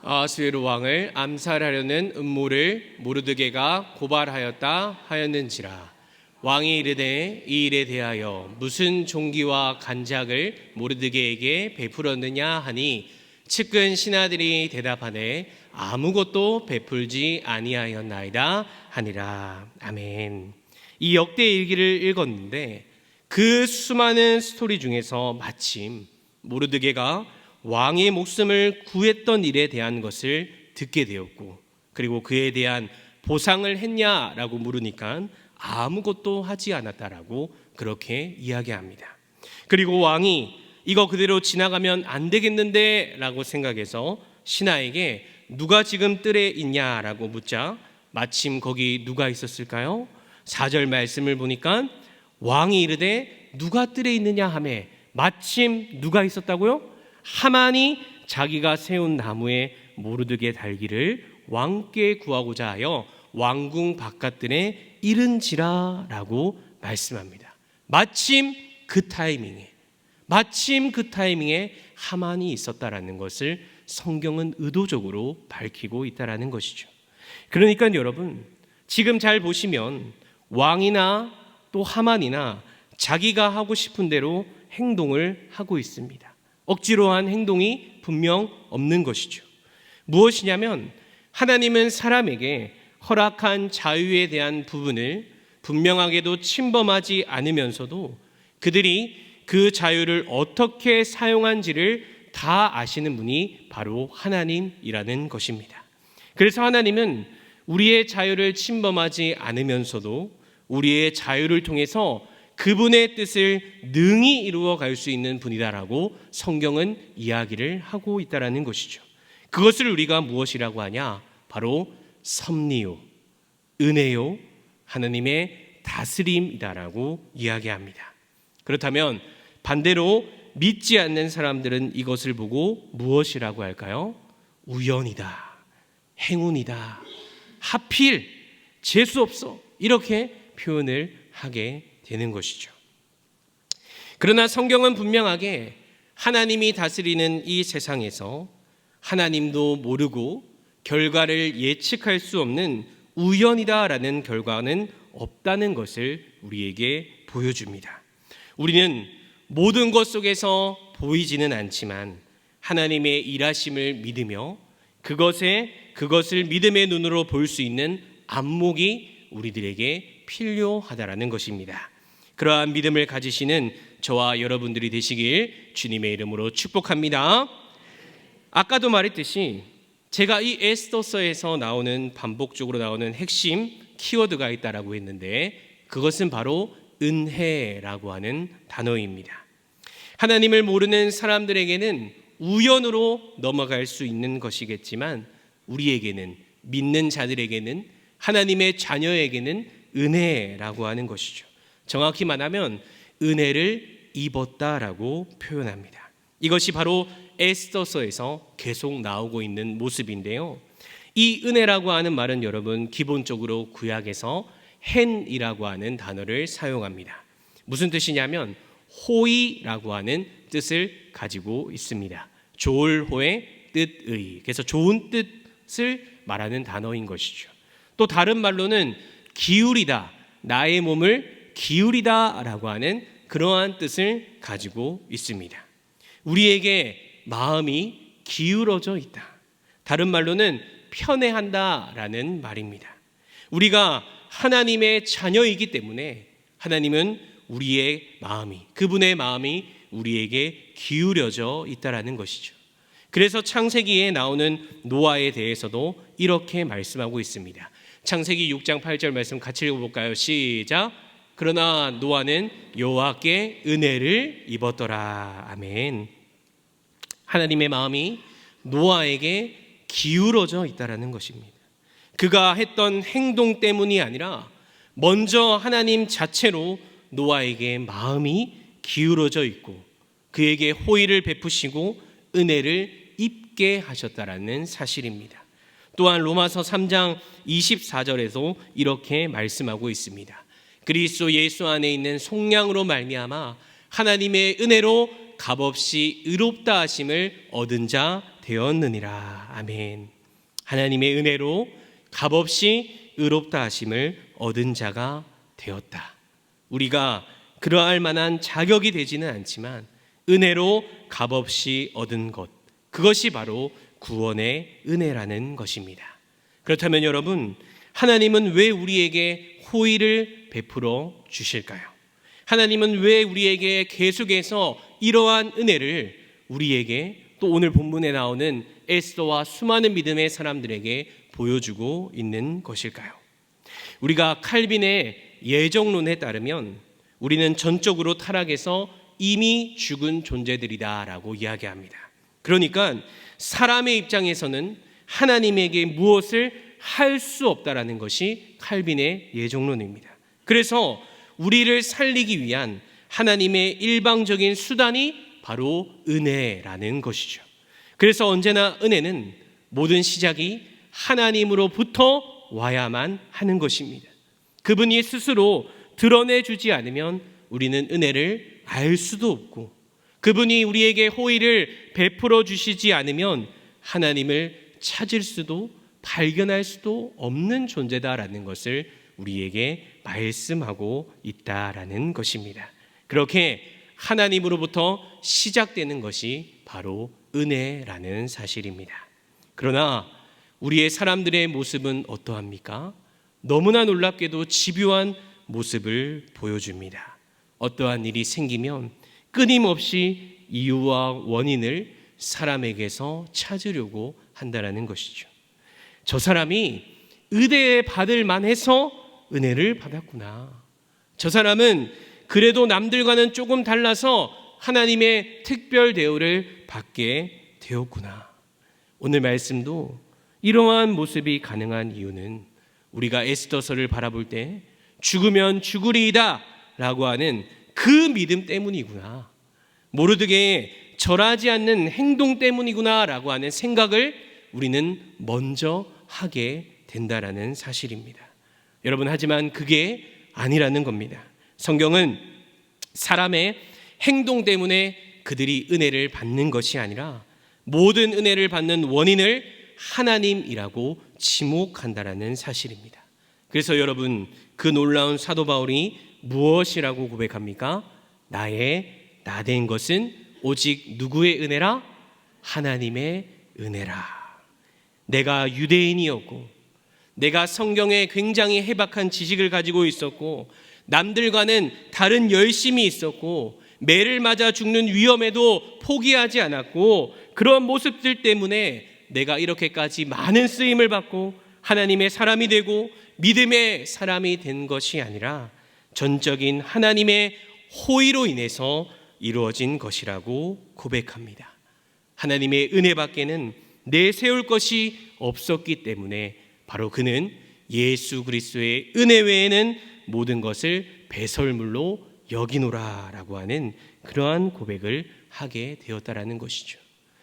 아하수에로 왕을 암살하려는 음모를 모르드게가 고발하였다 하였는지라. 왕이 이르되 이 일에 대하여 무슨 종기와 간작을 모르드게에게 베풀었느냐 하니 측근 신하들이 대답하되 아무것도 베풀지 아니하였나이다 하니라. 아멘. 이 역대일기를 읽었는데 그 수많은 스토리 중에서 마침 모르드게가 왕의 목숨을 구했던 일에 대한 것을 듣게 되었고, 그리고 그에 대한 보상을 했냐라고 물으니까 아무것도 하지 않았다라고 그렇게 이야기합니다. 그리고 왕이 이거 그대로 지나가면 안 되겠는데 라고 생각해서 신하에게 누가 지금 뜰에 있냐라고 묻자 마침 거기 누가 있었을까요? 4절 말씀을 보니까 왕이 이르되 누가 뜰에 있느냐 하매 마침 누가 있었다고요? 하만이 자기가 세운 나무에 모르드게 달기를 왕께 구하고자 하여 왕궁 바깥들에 이른지라라고 말씀합니다. 마침 그 타이밍에 하만이 있었다라는 것을 성경은 의도적으로 밝히고 있다라는 것이죠. 그러니까 여러분, 지금 잘 보시면 왕이나 또 하만이나 자기가 하고 싶은 대로 행동을 하고 있습니다. 억지로 한 행동이 분명 없는 것이죠. 무엇이냐면 하나님은 사람에게 허락한 자유에 대한 부분을 분명하게도 침범하지 않으면서도 그들이 그 자유를 어떻게 사용한지를 다 아시는 분이 바로 하나님이라는 것입니다. 그래서 하나님은 우리의 자유를 침범하지 않으면서도 우리의 자유를 통해서 그분의 뜻을 능히 이루어 갈 수 있는 분이다라고 성경은 이야기를 하고 있다라는 것이죠. 그것을 우리가 무엇이라고 하냐? 바로 섭리요, 은혜요, 하나님의 다스림이다라고 이야기합니다. 그렇다면 반대로 믿지 않는 사람들은 이것을 보고 무엇이라고 할까요? 우연이다, 행운이다, 하필, 재수없어, 이렇게 표현을 하게 되는 것이죠. 그러나 성경은 분명하게 하나님이 다스리는 이 세상에서 하나님도 모르고 결과를 예측할 수 없는 우연이다라는 결과는 없다는 것을 우리에게 보여줍니다. 우리는 모든 것 속에서 보이지는 않지만 하나님의 일하심을 믿으며 그것을 믿음의 눈으로 볼 수 있는 안목이 우리들에게 필요하다라는 것입니다. 그러한 믿음을 가지시는 저와 여러분들이 되시길 주님의 이름으로 축복합니다. 아까도 말했듯이 제가 이 에스더서에서 나오는 반복적으로 나오는 핵심 키워드가 있다라고 했는데 그것은 바로 은혜라고 하는 단어입니다. 하나님을 모르는 사람들에게는 우연으로 넘어갈 수 있는 것이겠지만 우리에게는, 믿는 자들에게는, 하나님의 자녀에게는 은혜라고 하는 것이죠. 정확히 말하면 은혜를 입었다라고 표현합니다. 이것이 바로 에스더서에서 계속 나오고 있는 모습인데요. 이 은혜라고 하는 말은 여러분 기본적으로 구약에서 헨이라고 하는 단어를 사용합니다. 무슨 뜻이냐면 호의라고 하는 뜻을 가지고 있습니다. 좋을호의 뜻의, 그래서 좋은 뜻을 말하는 단어인 것이죠. 또 다른 말로는 기울이다, 나의 몸을 기울이다 라고 하는 그러한 뜻을 가지고 있습니다. 우리에게 마음이 기울어져 있다, 다른 말로는 편애한다 라는 말입니다. 우리가 하나님의 자녀이기 때문에 하나님은 우리의 마음이, 그분의 마음이 우리에게 기울여져 있다라는 것이죠. 그래서 창세기에 나오는 노아에 대해서도 이렇게 말씀하고 있습니다. 창세기 6장 8절 말씀 같이 읽어볼까요? 시작. 그러나 노아는 여호와께 은혜를 입었더라. 아멘. 하나님의 마음이 노아에게 기울어져 있다라는 것입니다. 그가 했던 행동 때문이 아니라 먼저 하나님 자체로 노아에게 마음이 기울어져 있고 그에게 호의를 베푸시고 은혜를 입게 하셨다라는 사실입니다. 또한 로마서 3장 24절에도 이렇게 말씀하고 있습니다. 그리스도 예수 안에 있는 속량으로 말미암아 하나님의 은혜로 값없이 의롭다 하심을 얻은 자 되었느니라. 아멘. 하나님의 은혜로 값없이 의롭다 하심을 얻은 자가 되었다. 우리가 그러할 만한 자격이 되지는 않지만 은혜로 값없이 얻은 것, 그것이 바로 구원의 은혜라는 것입니다. 그렇다면 여러분, 하나님은 왜 우리에게 호의를 베풀어 주실까요? 하나님은 왜 우리에게 계속해서 이러한 은혜를 우리에게, 또 오늘 본문에 나오는 에스더와 수많은 믿음의 사람들에게 보여주고 있는 것일까요? 우리가 칼빈의 예정론에 따르면 우리는 전적으로 타락해서 이미 죽은 존재들이다라고 이야기합니다. 그러니까 사람의 입장에서는 하나님에게 무엇을 할 수 없다라는 것이 칼빈의 예정론입니다. 그래서 우리를 살리기 위한 하나님의 일방적인 수단이 바로 은혜라는 것이죠. 그래서 언제나 은혜는 모든 시작이 하나님으로부터 와야만 하는 것입니다. 그분이 스스로 드러내주지 않으면 우리는 은혜를 알 수도 없고, 그분이 우리에게 호의를 베풀어 주시지 않으면 하나님을 찾을 수도 발견할 수도 없는 존재다라는 것을 우리에게 말씀하고 있다라는 것입니다. 그렇게 하나님으로부터 시작되는 것이 바로 은혜라는 사실입니다. 그러나 우리의 사람들의 모습은 어떠합니까? 너무나 놀랍게도 집요한 모습을 보여줍니다. 어떠한 일이 생기면 끊임없이 이유와 원인을 사람에게서 찾으려고 한다는 것이죠. 저 사람이 의대에 받을 만해서 은혜를 받았구나. 저 사람은 그래도 남들과는 조금 달라서 하나님의 특별 대우를 받게 되었구나. 오늘 말씀도 이러한 모습이 가능한 이유는 우리가 에스더서를 바라볼 때 죽으면 죽으리이다 라고 하는 그 믿음 때문이구나, 모르드게의 절하지 않는 행동 때문이구나 라고 하는 생각을 우리는 먼저 하게 된다라는 사실입니다. 여러분, 하지만 그게 아니라는 겁니다. 성경은 사람의 행동 때문에 그들이 은혜를 받는 것이 아니라 모든 은혜를 받는 원인을 하나님이라고 지목한다라는 사실입니다. 그래서 여러분, 그 놀라운 사도 바울이 무엇이라고 고백합니까? 나의 나된 것은 오직 누구의 은혜라? 하나님의 은혜라. 내가 유대인이었고, 내가 성경에 굉장히 해박한 지식을 가지고 있었고, 남들과는 다른 열심이 있었고, 매를 맞아 죽는 위험에도 포기하지 않았고, 그런 모습들 때문에 내가 이렇게까지 많은 쓰임을 받고 하나님의 사람이 되고 믿음의 사람이 된 것이 아니라 전적인 하나님의 호의로 인해서 이루어진 것이라고 고백합니다. 하나님의 은혜밖에는 내세울 것이 없었기 때문에 바로 그는 예수 그리스도의 은혜 외에는 모든 것을 배설물로 여기노라라고 하는 그러한 고백을 하게 되었다라는 것이죠.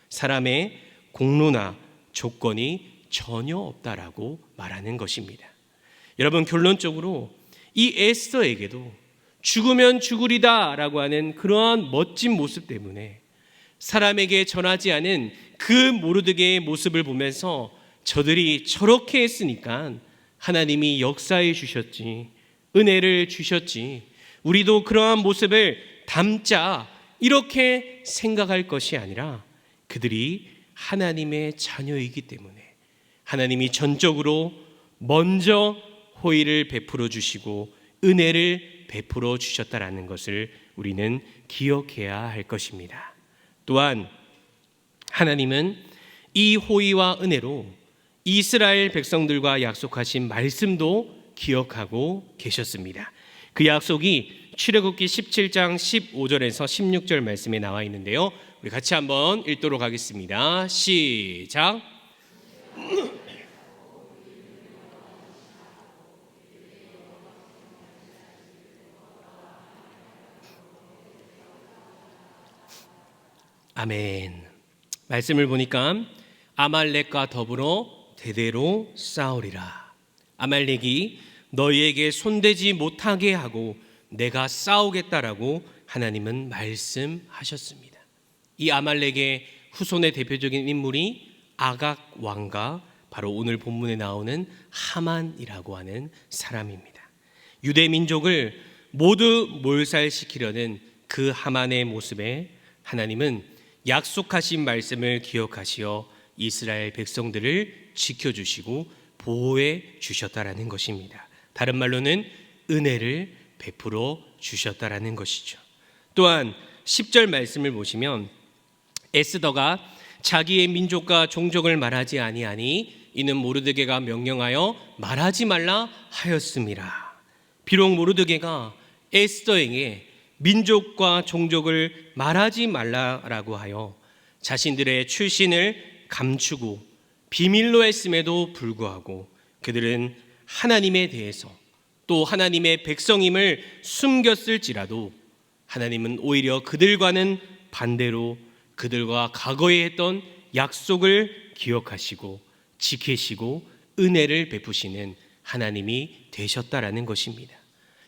사람의 공로나 조건이 전혀 없다라고 말하는 것입니다. 여러분, 결론적으로 이 에스더에게도 죽으면 죽으리다라고 하는 그러한 멋진 모습 때문에 사람에게 전하지 않은 그 모르드게의 모습을 보면서 저들이 저렇게 했으니까 하나님이 역사해 주셨지, 은혜를 주셨지, 우리도 그러한 모습을 담자, 이렇게 생각할 것이 아니라 그들이 하나님의 자녀이기 때문에 하나님이 전적으로 먼저 호의를 베풀어 주시고 은혜를 베풀어 주셨다라는 것을 우리는 기억해야 할 것입니다. 또한 하나님은 이 호의와 은혜로 이스라엘 백성들과 약속하신 말씀도 기억하고 계셨습니다. 그 약속이 출애굽기 17장 15절에서 16절 말씀에 나와 있는데요, 우리 같이 한번 읽도록 하겠습니다. 시작. 아멘. 말씀을 보니까 아말렉과 더불어 대대로 싸우리라. 아말렉이 너희에게 손대지 못하게 하고 내가 싸우겠다라고 하나님은 말씀하셨습니다. 이 아말렉의 후손의 대표적인 인물이 아각 왕과 바로 오늘 본문에 나오는 하만이라고 하는 사람입니다. 유대 민족을 모두 몰살시키려는 그 하만의 모습에 하나님은 약속하신 말씀을 기억하시어 이스라엘 백성들을 지켜주시고 보호해 주셨다라는 것입니다. 다른 말로는 은혜를 베풀어 주셨다라는 것이죠. 또한 10절 말씀을 보시면 에스더가 자기의 민족과 종족을 말하지 아니하니 이는 모르드게가 명령하여 말하지 말라 하였습니다. 비록 모르드게가 에스더에게 민족과 종족을 말하지 말라라고 하여 자신들의 출신을 감추고 비밀로 했음에도 불구하고 그들은 하나님에 대해서 또 하나님의 백성임을 숨겼을지라도 하나님은 오히려 그들과는 반대로 그들과 과거에 했던 약속을 기억하시고 지키시고 은혜를 베푸시는 하나님이 되셨다라는 것입니다.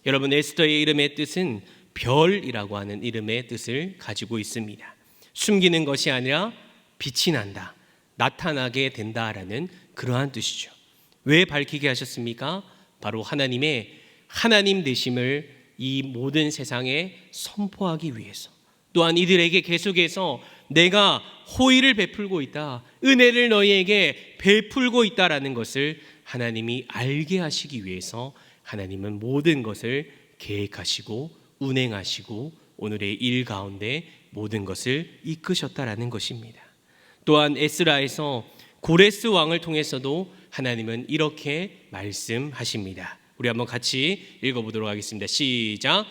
여러분, 에스더의 이름의 뜻은 별이라고 하는 이름의 뜻을 가지고 있습니다. 숨기는 것이 아니라 빛이 난다, 나타나게 된다라는 그러한 뜻이죠. 왜 밝히게 하셨습니까? 바로 하나님의 하나님 되심을 이 모든 세상에 선포하기 위해서, 또한 이들에게 계속해서 내가 호의를 베풀고 있다, 은혜를 너희에게 베풀고 있다라는 것을 하나님이 알게 하시기 위해서 하나님은 모든 것을 계획하시고 운행하시고 오늘의 일 가운데 모든 것을 이끄셨다라는 것입니다. 또한 에스라에서 고레스 왕을 통해서도 하나님은 이렇게 말씀하십니다. 우리 한번 같이 읽어보도록 하겠습니다. 시작.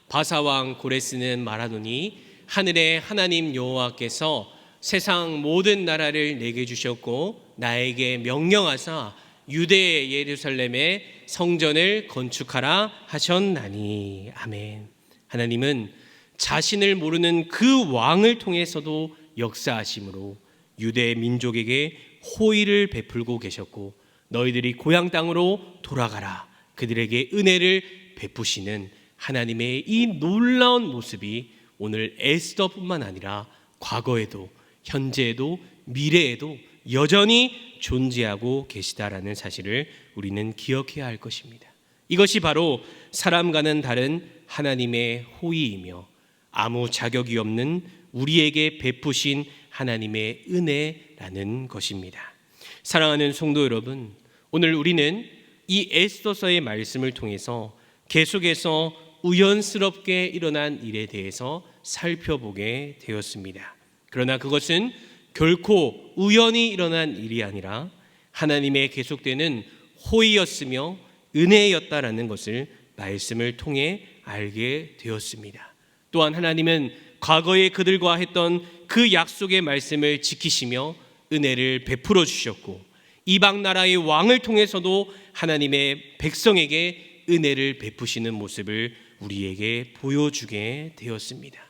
바사왕 고레스는 말하노니 하늘의 하나님 여호와께서 세상 모든 나라를 내게 주셨고 나에게 명령하사 유대 예루살렘의 성전을 건축하라 하셨나니. 아멘. 하나님은 자신을 모르는 그 왕을 통해서도 역사하심으로 유대 민족에게 호의를 베풀고 계셨고 너희들이 고향 땅으로 돌아가라, 그들에게 은혜를 베푸시는 하나님의 이 놀라운 모습이 오늘 에스더뿐만 아니라 과거에도 현재에도 미래에도 여전히 존재하고 계시다라는 사실을 우리는 기억해야 할 것입니다. 이것이 바로 사람과는 다른 하나님의 호의이며 아무 자격이 없는 우리에게 베푸신 하나님의 은혜라는 것입니다. 사랑하는 성도 여러분, 오늘 우리는 이 에스더서의 말씀을 통해서 계속해서 우연스럽게 일어난 일에 대해서 살펴보게 되었습니다. 그러나 그것은 결코 우연히 일어난 일이 아니라 하나님의 계속되는 호의였으며 은혜였다라는 것을 말씀을 통해 알게 되었습니다. 또한 하나님은 과거에 그들과 했던 그 약속의 말씀을 지키시며 은혜를 베풀어 주셨고, 이방 나라의 왕을 통해서도 하나님의 백성에게 은혜를 베푸시는 모습을 우리에게 보여주게 되었습니다.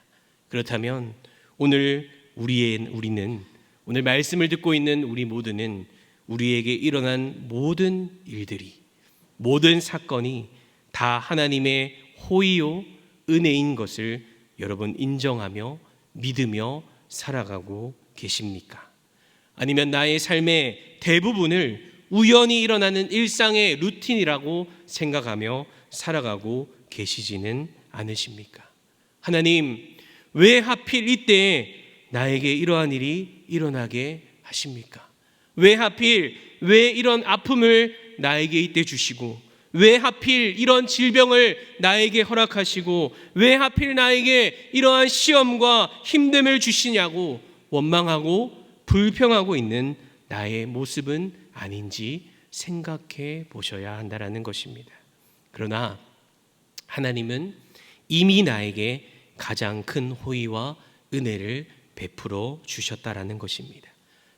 그렇다면 오늘 우리는 오늘 말씀을 듣고 있는 우리 모두는 우리에게 일어난 모든 일들이, 모든 사건이 다 하나님의 호의요 은혜인 것을 여러분 인정하며 믿으며 살아가고 계십니까? 아니면 나의 삶의 대부분을 우연히 일어나는 일상의 루틴이라고 생각하며 살아가고 계시지는 않으십니까? 하나님, 왜 하필 이때 나에게 이러한 일이 일어나게 하십니까? 왜 이런 아픔을 나에게 이때 주시고, 왜 하필 이런 질병을 나에게 허락하시고, 왜 하필 나에게 이러한 시험과 힘듦을 주시냐고 원망하고 불평하고 있는 나의 모습은 아닌지 생각해 보셔야 한다는 것입니다. 그러나 하나님은 이미 나에게 가장 큰 호의와 은혜를 베풀어 주셨다라는 것입니다.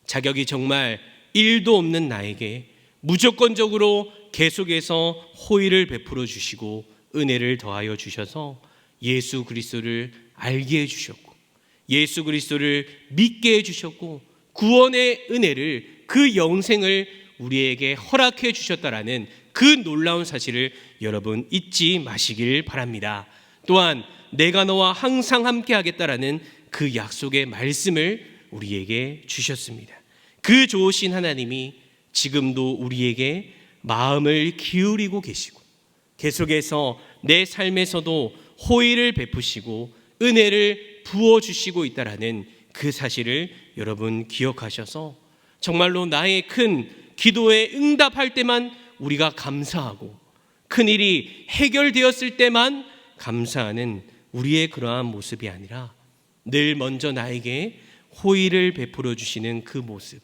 자격이 정말 1도 없는 나에게 무조건적으로 계속해서 호의를 베풀어 주시고 은혜를 더하여 주셔서 예수 그리스도를 알게 해주셨고, 예수 그리스도를 믿게 해주셨고, 구원의 은혜를, 그 영생을 우리에게 허락해 주셨다라는 그 놀라운 사실을 여러분 잊지 마시길 바랍니다. 또한 내가 너와 항상 함께 하겠다라는 그 약속의 말씀을 우리에게 주셨습니다. 그 좋으신 하나님이 지금도 우리에게 마음을 기울이고 계시고, 계속해서 내 삶에서도 호의를 베푸시고 은혜를 부어주시고 있다라는 그 사실을 여러분 기억하셔서 정말로 나의 큰 기도에 응답할 때만 우리가 감사하고, 큰 일이 해결되었을 때만 감사하는 우리의 그러한 모습이 아니라 늘 먼저 나에게 호의를 베풀어 주시는 그 모습,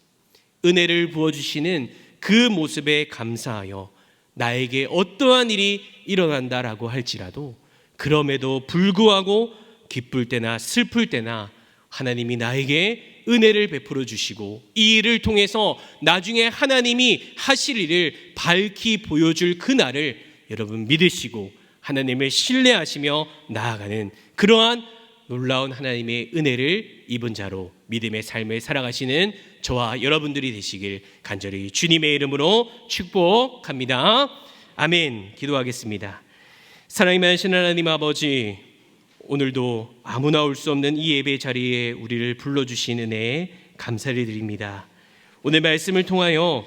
은혜를 부어주시는 그 모습에 감사하여 나에게 어떠한 일이 일어난다라고 할지라도 그럼에도 불구하고 기쁠 때나 슬플 때나 하나님이 나에게 은혜를 베풀어 주시고, 이 일을 통해서 나중에 하나님이 하실 일을 밝히 보여줄 그날을 여러분 믿으시고 하나님을 신뢰하시며 나아가는 그러한 놀라운 하나님의 은혜를 입은 자로 믿음의 삶을 살아가시는 저와 여러분들이 되시길 간절히 주님의 이름으로 축복합니다. 아멘. 기도하겠습니다. 사랑이 많으신 하나님 아버지, 오늘도 아무나 올 수 없는 이 예배 자리에 우리를 불러주신 은혜에 감사를 드립니다. 오늘 말씀을 통하여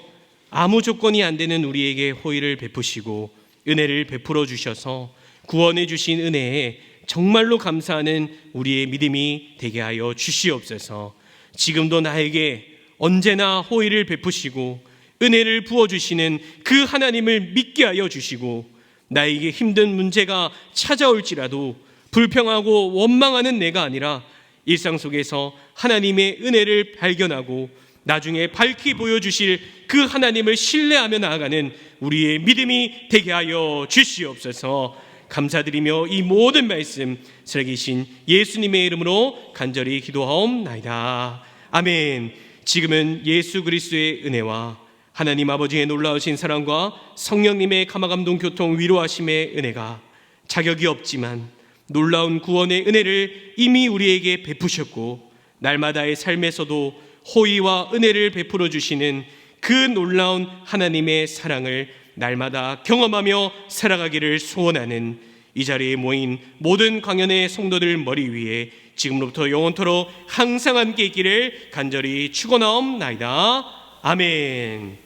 아무 조건이 안 되는 우리에게 호의를 베푸시고 은혜를 베풀어 주셔서 구원해 주신 은혜에 정말로 감사하는 우리의 믿음이 되게 하여 주시옵소서. 지금도 나에게 언제나 호의를 베푸시고 은혜를 부어주시는 그 하나님을 믿게 하여 주시고, 나에게 힘든 문제가 찾아올지라도 불평하고 원망하는 내가 아니라 일상 속에서 하나님의 은혜를 발견하고 나중에 밝히 보여주실 그 하나님을 신뢰하며 나아가는 우리의 믿음이 되게 하여 주시옵소서. 감사드리며 이 모든 말씀 살아계신 예수님의 이름으로 간절히 기도하옵나이다. 아멘. 지금은 예수 그리스도의 은혜와 하나님 아버지의 놀라우신 사랑과 성령님의 감화감동 교통 위로하심의 은혜가 자격이 없지만 놀라운 구원의 은혜를 이미 우리에게 베푸셨고, 날마다의 삶에서도 호의와 은혜를 베풀어 주시는 그 놀라운 하나님의 사랑을 날마다 경험하며 살아가기를 소원하는 이 자리에 모인 모든 광연의 성도들 머리 위에 지금로부터 영원토록 항상 함께 있기를 간절히 축원하옵나이다. 아멘.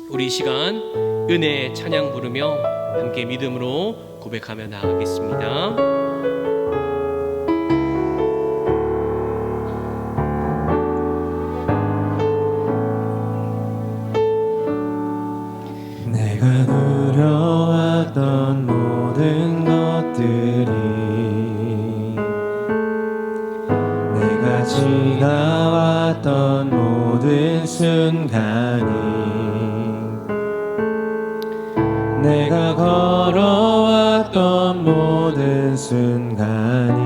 우리 이 시간 은혜 찬양 부르며 함께 믿음으로 고백하며 나아가겠습니다. 내가 누려왔던 모든 것들이 내가 지나왔던 모든 순간이 내가 걸어왔던 모든 순간이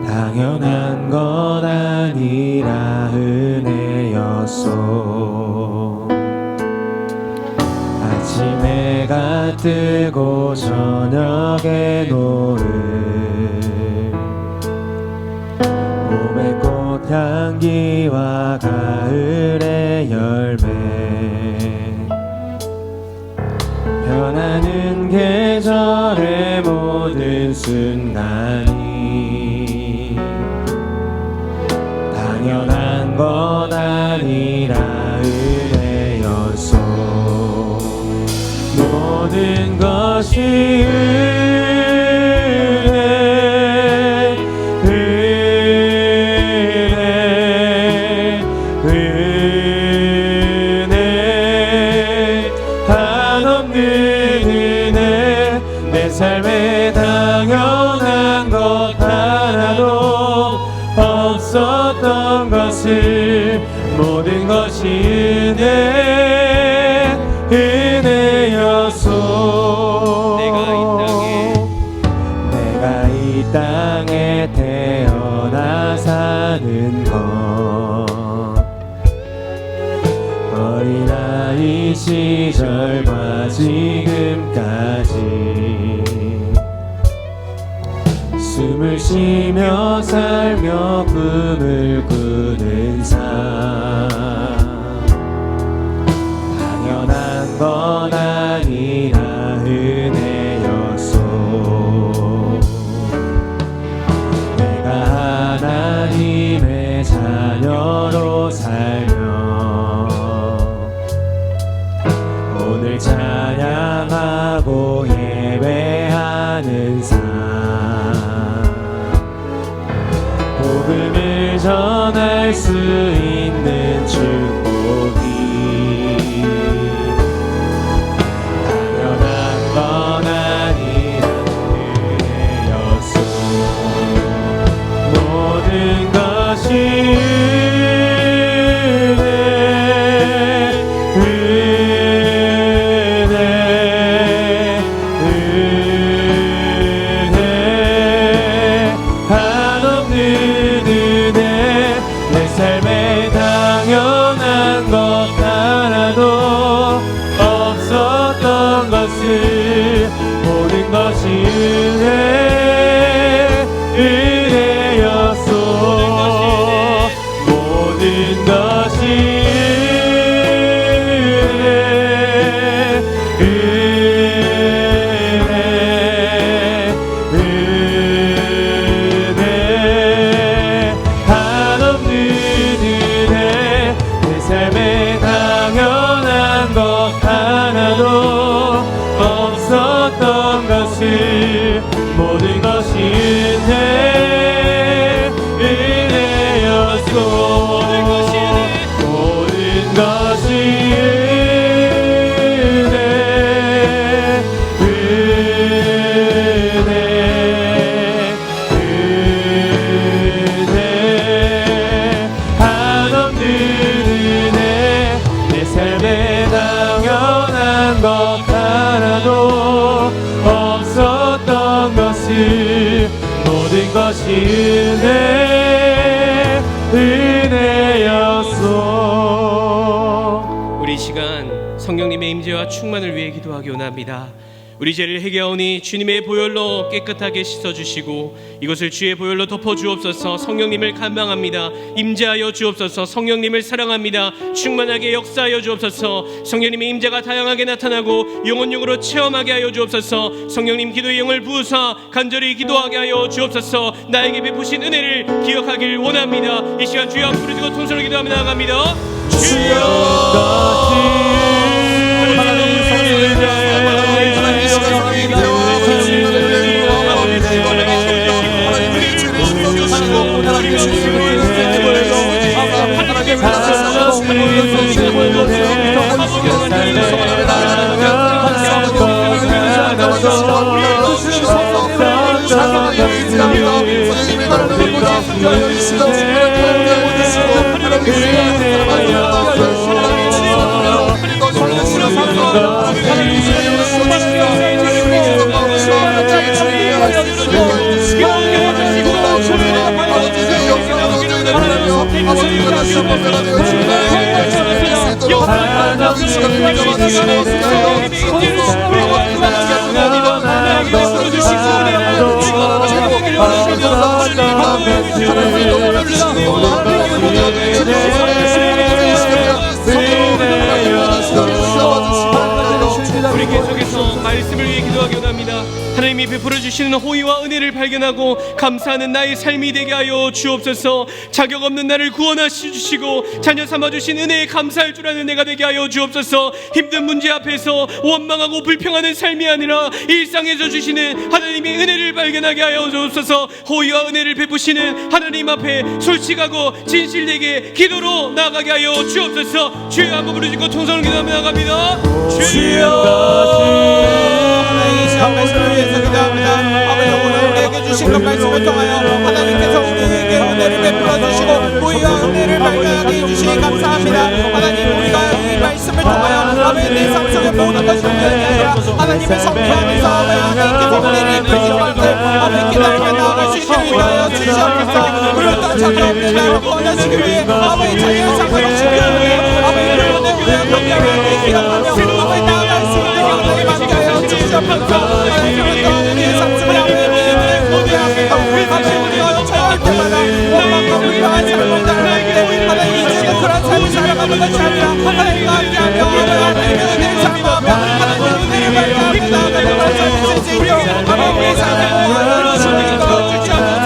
당연한 건 아니라 은혜였소. 아침에 해가 뜨고 저녁에 노을 봄의 꽃향기와 가을의 열매 변하는 계절의 모든 순간이 당연한 건 아니라 은혜였소. 모든 것이 은혜, 은혜, 은혜, 한없는 은혜. 내 삶에 당연한 것 하나도 없었던 것을 모든 것이 은혜, 은혜였소. 내가 이 땅에 태어나 사는 것 어린아이 시절과 지금까지 숨을 쉬며 살며 꿈을 꾸는 삶 당연한 건 아니라 은혜였소. 내가 하나님의 자녀로 살며 오늘 찬양하고 예배하는 삶 복음을 전할 수 있는 축복이 당연한 건 아니라 은혜였소. 모든 것이 은혜, 은혜, 은혜, 한없는 은혜. 내 삶에 당연한 것 하나도 없었던 것을 모든 것이 은혜, 은혜였소. 모든 것이 은혜, 은혜, 은혜, 한없는 은혜. 내 삶에 당연한 것 하나도 없었던 것을 모든 것이 은혜, 은혜였소. 모든 것이 은혜, 은혜, 은혜, 한없는 은혜. 내 삶에 당연한 것 하나도 없었던 것을 모든 것이 은혜, 은혜였소. 우리 시간 성령님의 임재와 충만을 위해 기도하기 원합니다. 우리 죄를 회개하오니 주님의 보혈로 깨끗하게 씻어주시고 이것을 주의 보혈로 덮어주옵소서. 성령님을 간망합니다. 임재하여 주옵소서. 성령님을 사랑합니다. 충만하게 역사하여 주옵소서. 성령님의 임재가 다양하게 나타나고 영혼용으로 체험하게 하여 주옵소서. 성령님 기도의 영을 부으사 간절히 기도하게 하여 주옵소서. 나에게 베푸신 은혜를 기억하길 원합니다. 이 시간 주여 앞 부르짖고 통성으로 기도하며 나아갑니다. 주여 하나님 우리 계속해서 말씀을 위해 기도하기 원합니다. 하나님이 베풀어 주시는 호의와 은혜를 발견하고 감사하는 나의 삶이 되게 하여 주옵소서. 자격 없는 나를 구원하시 주시고 자녀 삼아 주신 은혜에 감사할 줄 아는 내가 되게 하여 주옵소서. 힘든 문제 앞에서 원망하고 불평하는 삶이 아니라 일상에서 주시는 하나님의 은혜를 발견하게 하여 주옵소서. 호의와 은혜를 베푸시는 하나님 앞에 솔직하고 진실되게 기도로 나아가게 하여 주옵소서. 주여 한번 부르짖고 통성을 기도하며 나갑니다. 주여 이 시간 말씀을 위해서 기도합니다. 아버지 오늘 우리에게 주신 것 말씀을 통하여 하나님께서 우리에게 은혜를 베풀어 주시고 우리가 은혜를 발견하게 해주시니 감사합니다. 하나님 우리가 이 말씀을 통하여 아버지 내 삶 속의 모든 것이 변하게 아니라 하나님의 성취하면서 하나님께서 우리를 이끄실 것을 아버지 기다리며 나아갈 수 있게 위하여 주시옵소서. 물론 자격 없는 나를 구원하시기 위해 아버지 자기의 삶을 지키기 위해 아버지 불러내기 위해 건강하게 기억하며 아버지 나아갈 수 있게 하나님 함께하여 주시옵소서. 하나님께서 우리의 삶을 아버지 고대하며 아버지 우리가 처할 때마다 원망과 불평한 삶을 당하는데 하나님 이제는 그런 삶을 살아가는 것이 아니라 하나님과 함께하며 하나님의 은혜를 사모하며 하나님의 은혜를 발견하며 나아가는 것을 쓸 수 있도록 아버지 우리의 삶을 주시옵소서. 주시옵소서.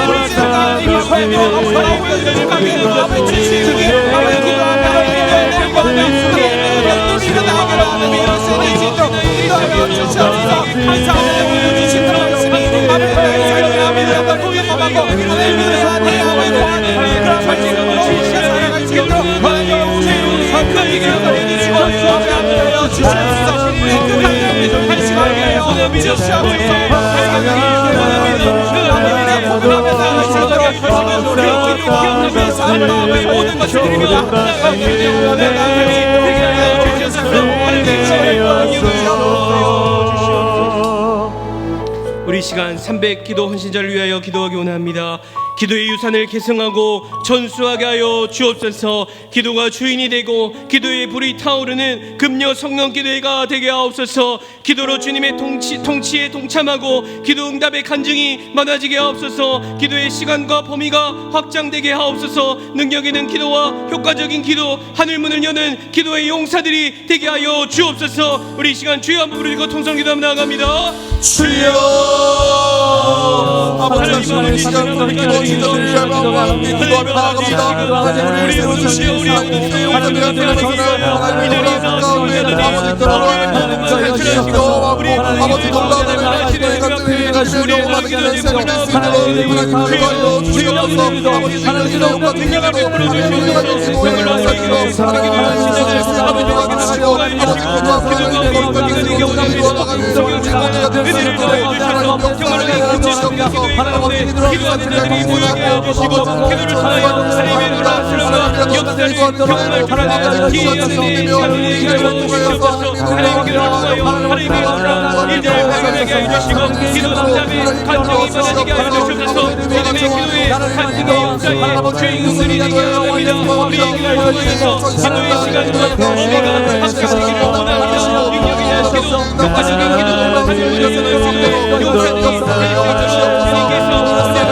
우리 지금 이 삶에 아버지 은혜를 발견하며 아버지 주시기 아버지 기도하며 하나님의 은혜를 구하며 하나님의 눈이가 나아가라 하나님의 은혜를 지도록 기도하며 주시옵소서. 감사합니다. 주신 말씀이 아버지 나의 삶에 아버지 영광을 경험하고 하나님의 은혜와 내 아버지 구하는 그런 말씀으로 우리가 살아갈 수 있도록 하나님의 우리의 삶을 기억하여 주시고 아버지 함께하여 주시옵소서. 그 감사합니다. 한 시간 위하여 주시옵소서. 고백하며 나아갈 수 있도록 우리 기도하며 삶의 모든 것을 드리며 나아갈 수 우리 시간 300 기도 헌신자를 위하여 기도하기 원합니다. 기도의 유산을 계승하고 전수하게 하여 주옵소서. 기도가 주인이 되고 기도의 불이 타오르는 금요 성령 기도회가 되게 하옵소서. 기도로 주님의 통치에 동참하고 기도 응답의 간증이 많아지게 하옵소서. 기도의 시간과 범위가 확장되게 하옵소서. 능력 있는 기도와 효과적인 기도, 하늘문을 여는 기도의 용사들이 되게 하여 주옵소서. 우리 이 시간 주여 한번 부르짖고 통성 기도하며 나아갑니다. 주여 아버지 하나님 시간을 기도 진정을 절망하고 함께 기도하며 나아갑니다. 하나님 우리 세워주시오 우리 하나님의 용사들한테 하나님의 가운데 아버지 그러한 기도하고 아버지 놀라운 기도의 간증을 가지고 영원하게 하는 삶을 낼수 있도록 하나님 기도하여 주시옵소서. 아버지 하나님의 영과 능력을 하나님의 가지고 용사들로 하나님의 아버지 도와주시고 아버지 고도한 하나님의 거룩한 영광을 기도하고 우리가 될 수 있도록 하나님 영광을 주시옵소서. 아버지 기도하는 자들이 모이게 해주시고 기도를 통하여 하나님의 놀라운 역사를 경험할 줄 아는 기회의 하나님의 주시옵소서. 하나님 기도를 통하여 하나님의 놀라운 일들을 발견하게 해주시고 기도 응답의 간증이 받아지게 해주시옵소서. 하나님의 기도의 간증의 역사에 주인공들이 되게 합니다. 우리의 기도를 통해서 기도의 시간과 범위가 확장되기를 원합니다. 능력이 되는 기도, 효과적인 기도, 하나님의 역사를 통해 용사들이 주님께서 하나님의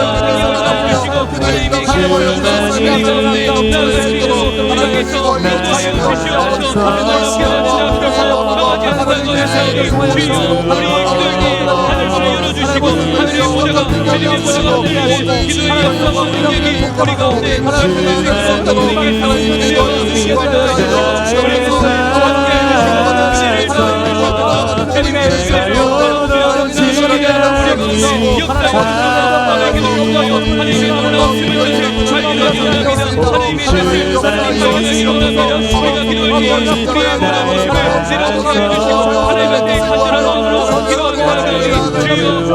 주시고 하나님의 기도를 하나님의 간절한 마음으로 기도하고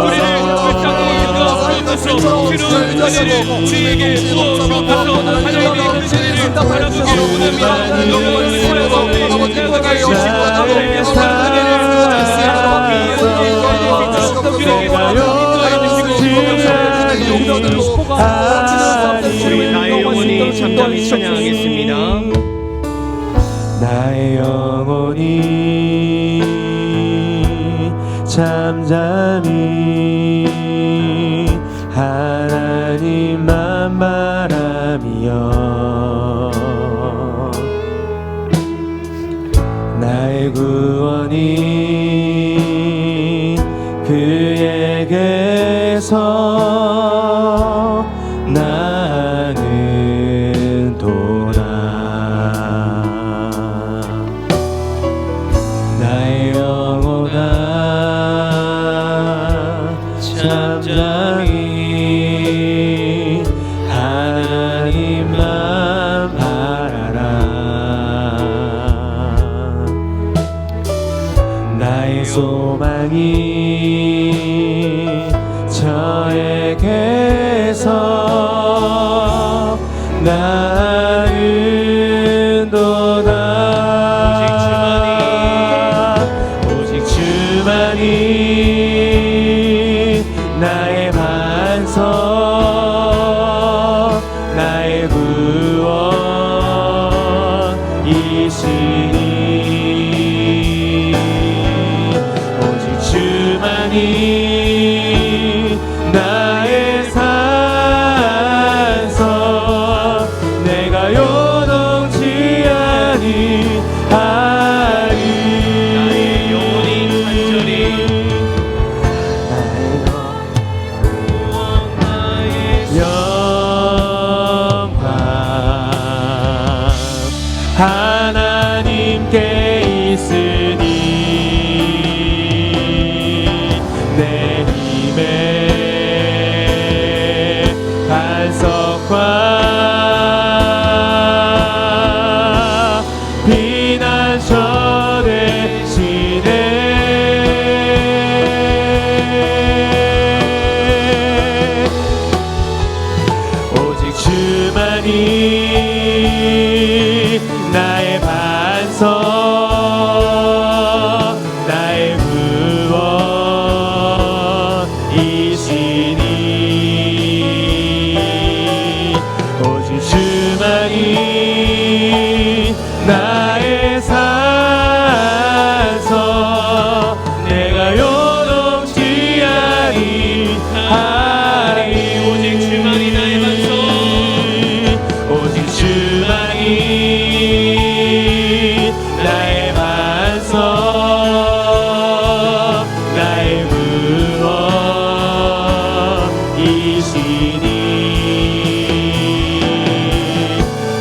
우리를 불쌍히 주옵소서. 새로운 은혜를 우리에게 부어 주옵소서. 하나님의 그 은혜를 바라보기를 원합니다. 영원을 살아가오니 나아가 주시고 하나님의 사랑을 우리 나의 영혼이 잠잠히 찬양하겠습니다. 나의 영혼이 잠잠히 하나님만 바라며 나의 구원이 그에게서 나는 도다. 나의 영혼아 잠잠히 하나님만 바라라. 나의 소망이 저에게서 나는 도다. 오직 주만이 나의 반석 나의 구원이시니 오직 주만이 나의 산성 내가 요동치 아니하리. 나의 영혼이 간절히 영광 하나님께 있으니 내 힘의 반석과 피난처 되시네. 오직 주만이 나의 반석 나의 구원이시니 오직 주만이 나의 산석 내가 요동치 아니하리. 오직 주만이 나의 반석 오직 주만이 나의 반석 나의 구원이시니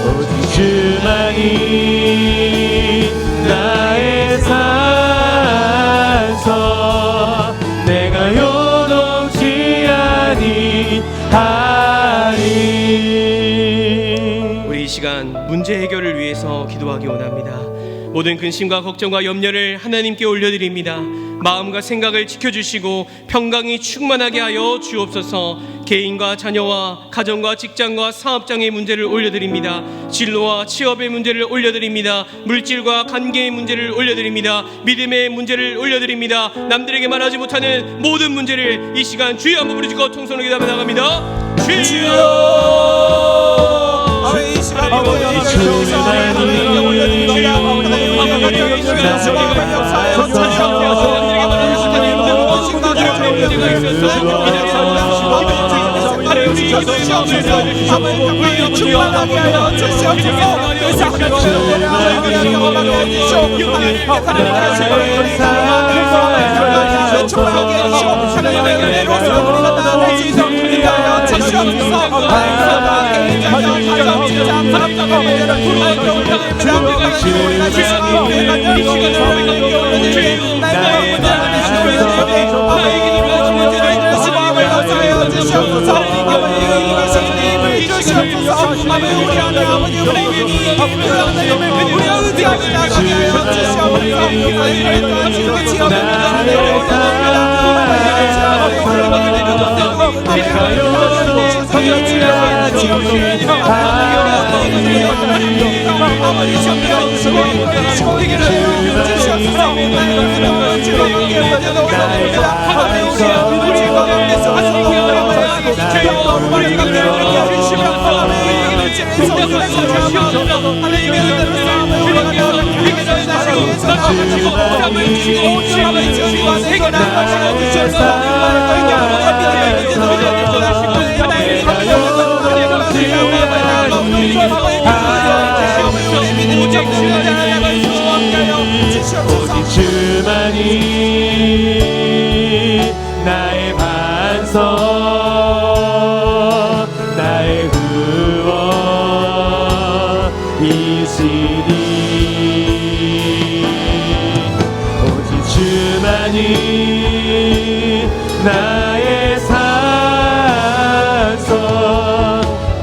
오직 주만이 나의 산석 내가 요동치 아니하리. 우리 이 시간 문제 해결을 위해서 기도하기 원합니다. 모든 근심과 걱정과 염려를 하나님께 올려드립니다. 마음과 생각을 지켜주시고 평강이 충만하게 하여 주옵소서. 개인과 자녀와 가정과 직장과 사업장의 문제를 올려드립니다. 진로와 취업의 문제를 올려드립니다. 물질과 관계의 문제를 올려드립니다. 믿음의 문제를 올려드립니다. 남들에게 말하지 못하는 모든 문제를 이 시간 주여 한번 부르짖고 통성으로 기도하며 나갑니다. 주여 이 시간 아버지 주옵소서. 하나님께 올려드립니다. 충만하게 하여 주시옵소서. 하나님의 은혜로 우리가 나아갈 수 있도록 하여 주시옵소서. 주만이 나의 반석 나의 구원이시니 오직 주만이 나의 산성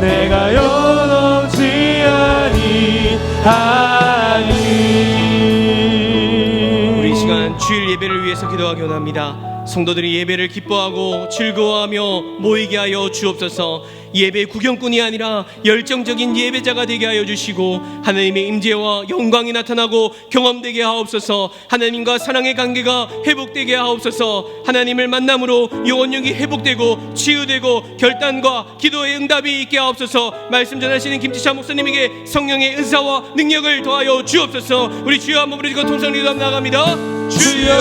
내가 요동치 아니하니. 우리 이 시간 주일 예배를 위해서 기도하기 원합니다. 성도들이 예배를 기뻐하고 즐거워하며 모이게 하여 주옵소서. 예배 구경꾼이 아니라 열정적인 예배자가 되게 하여 주시고 하나님의 임재와 영광이 나타나고 경험되게 하옵소서. 하나님과 사랑의 관계가 회복되게 하옵소서. 하나님을 만남으로 영혼력이 회복되고 치유되고 결단과 기도의 응답이 있게 하옵소서. 말씀 전하시는 김지찬 목사님에게 성령의 은사와 능력을 더하여 주옵소서. 우리 주여 한번 부르짖고 통성기도 나갑니다. 주여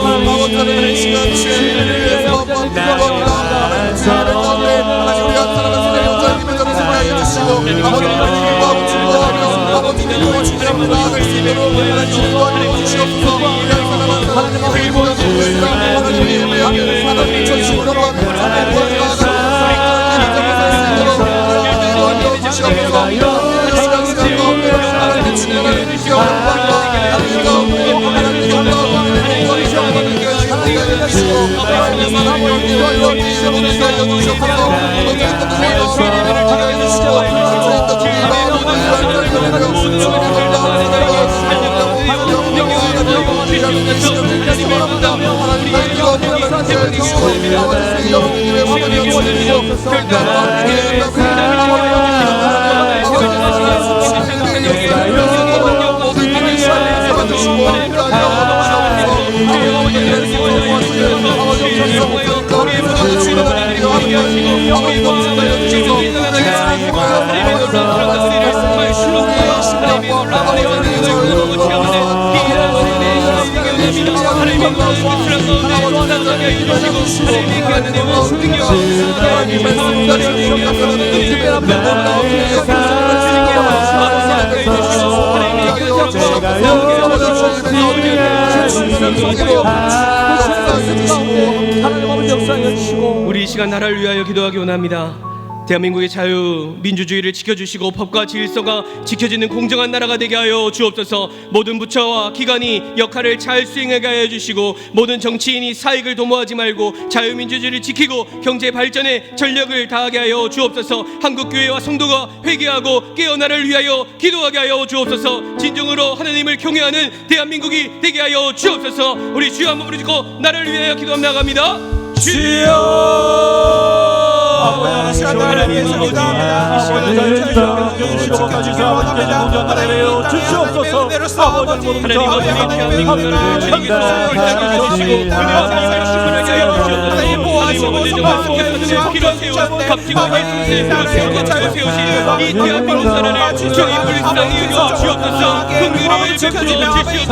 아버지 하나님 시간 주의를 위해서 기도합니다. 하나님 주의 가운데 하나님 우리가 살아가시는 영장님을 전해서 하여 주시고 아버지 하나님 기뻐하고 즐거워하며 아버지 기도의 주님을 나아갈 수 있도록 하나님 인도하여 주시옵소서. 우리가 살아가는 하나님의 일본의 교회가 하나님의 예배하는 하나님의 전심으로 하는 하나님의 나아가는 우리 이 시간 나라를 위하여 기도하기 원합니다. 대한민국의 자유, 민주주의를 지켜주시고 법과 질서가 지켜지는 공정한 나라가 되게 하여 주옵소서. 모든 부처와 기관이 역할을 잘 수행하게 하여 주시고 모든 정치인이 사익을 도모하지 말고 자유민주주의를 지키고 경제 발전에 전력을 다하게 하여 주옵소서. 한국교회와 성도가 회개하고 깨어나를 위하여 기도하게 하여 주옵소서. 진정으로 하나님을 경외하는 대한민국이 되게 하여 주옵소서. 우리 주여 한번 부르짖고 나라를 위하여 기도합니다. 나갑니다. 주여 아버지 시간을 위해서 기도합니다. 아버지 주시옵소서. 아버지 모든 대한민국을 주시고 하나님 보호하시고 길어 세워 값지고 예수의 세우신 이 대한민국 나라를 정의 불쌍히 여겨 주옵소서. 긍휼을 베풀어 주시옵소서.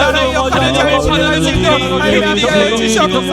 하나님을 사랑하는 우리 주시옵소서.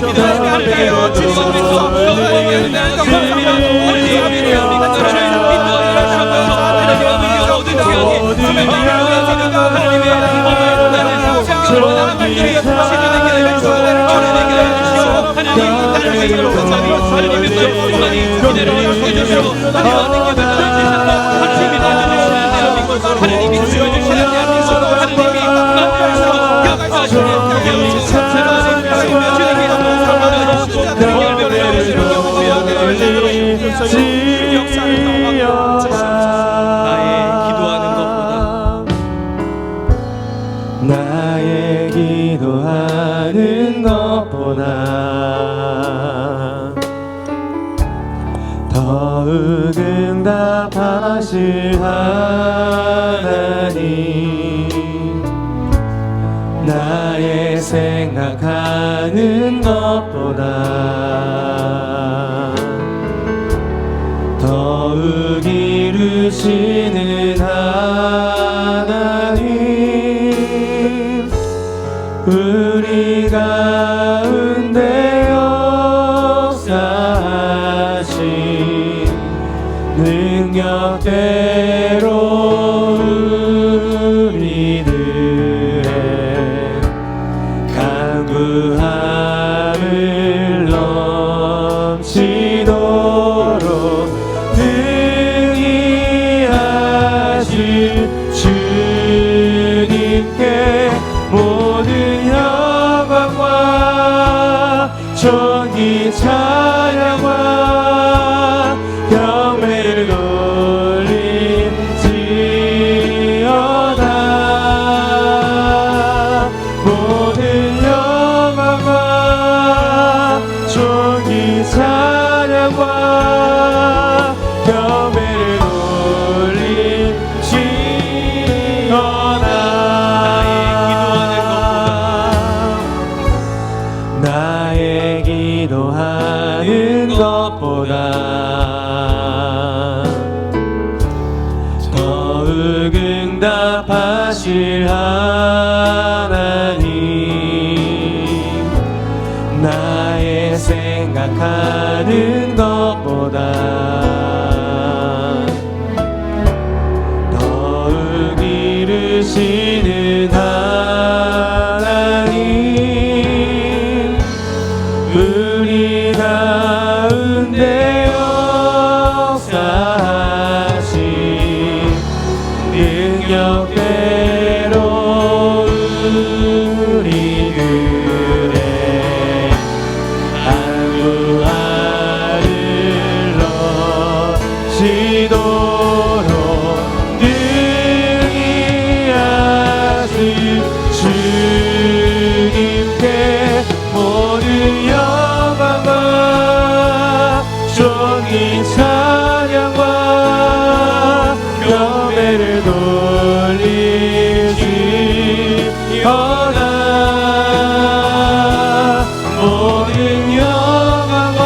기도합니다. 하나님께요 주님을 위해서 영광하는 감사합니다. 하나님 저희를 인도하여 주셔서 하나님 아버지 모든 죄악이 하나님의 어머니 성경으로 나아갈 길이 시전되게 해주시고 전해되게 해주시고 하나님 나를 위해 하나님의 말씀만이 기대를 해주시고 하나님의 하나님이 만들어주시는 대한민국 하나님이 지어주시는 대한민국 하나님이 만들어주시고 역사하시는 대한민국 주님이 살아주시고 열매를 내주시는 역사를 나의 기도하는 것보다 나의 기도하는 것보다 더욱 응답하실 하나님 나의 생각하는 것보다 더욱 이루시는 하나님 우리 가운데 역사하신 능력대로 우리들의 간구함을 넘치도록 능히 하실 주님께 모든 영광과 존귀 찬양과 경배를 돌림지어다 모든 영광과 존귀 찬양과 경배를 돌림지어다 나의 기도하는 것보다 더욱 응답하실 하나님 나의 생각하는 것보다 더욱 이루시는 하나님 우리 가운데 역사하신 능력대로 우리들의 안부하를 넘치도록 능히 하실 주님께 모든 영광과 존귀 찬양과 경배를 돌리시어다 모든 영광과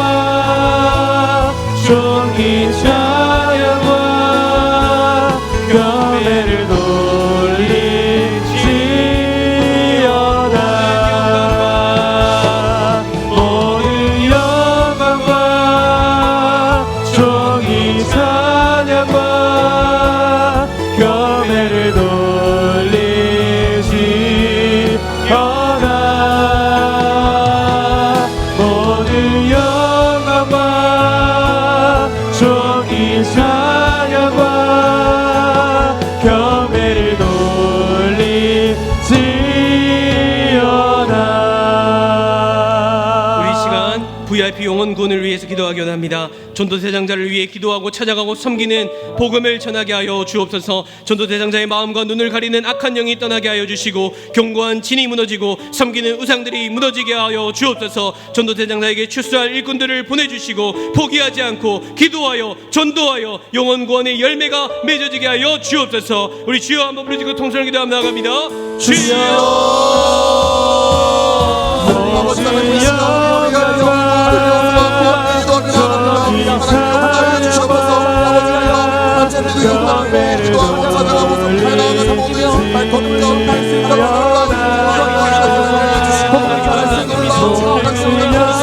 존귀 찬양과 경배를 돌리시어다 모든 영광과 존귀 찬양과 경배를 돌리시어다 모든 영광과 존귀 찬양과 경배를 돌리시어다 우리 시간 VIP 영혼군을 위해서 기도하기 원합니다. 전도대장자를 위해 기도하고 찾아가고 섬기는 복음을 전하게 하여 주옵소서. 전도대장자의 마음과 눈을 가리는 악한 영이 떠나게 하여 주시고 견고한 진이 무너지고 섬기는 우상들이 무너지게 하여 주옵소서. 전도대장자에게 출소할 일꾼들을 보내주시고 포기하지 않고 기도하여 전도하여 영혼 구원의 열매가 맺어지게 하여 주옵소서. 우리 주여 한번 부르짖고 통성을 기도하며 나아갑니다. 주여 아버지 하나님 이 시간 우리가 주여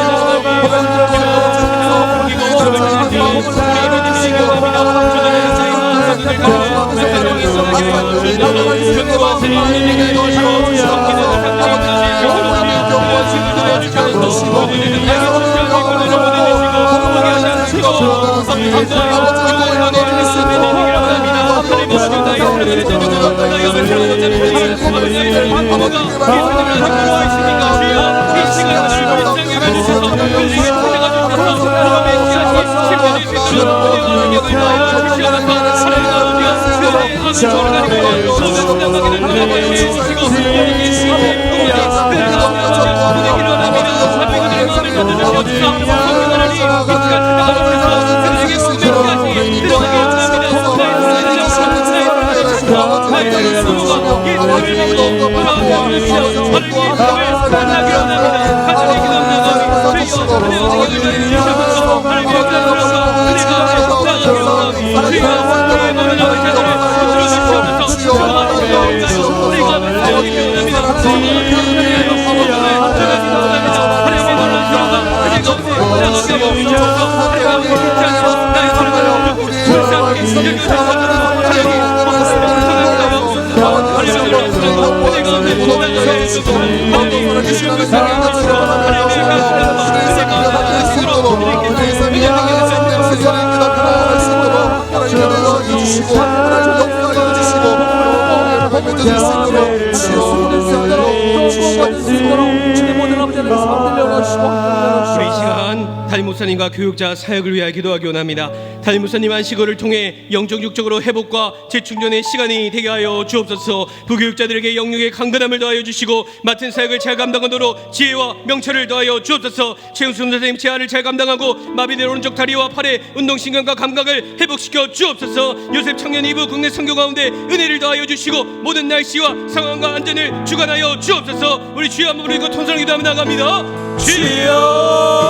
우리 이 시간 담임 목사님과 교육자 사역을 위하여 기도하기 원합니다. 담임 목사님 안식일을 통해 영적 육적으로 회복과 재충전의 시간이 되게 하여 주옵소서. 부교육자들에게 영육의 강건함을 더하여 주시고 맡은 사역을 잘 감당하도록 지혜와 명철을 더하여 주옵소서. 최영수 선생님 제안을 잘 감당하고 마비된 오른쪽 다리와 팔의 운동신경과 감각을 회복시켜 주옵소서. 요셉 청년 2부 국내 선교 가운데 은혜를 더하여 주시고 모든 날씨와 상황과 안전을 주관하여 주옵소서. 우리 주여 한번 부르고 통성을 기도하며 나갑니다. 주여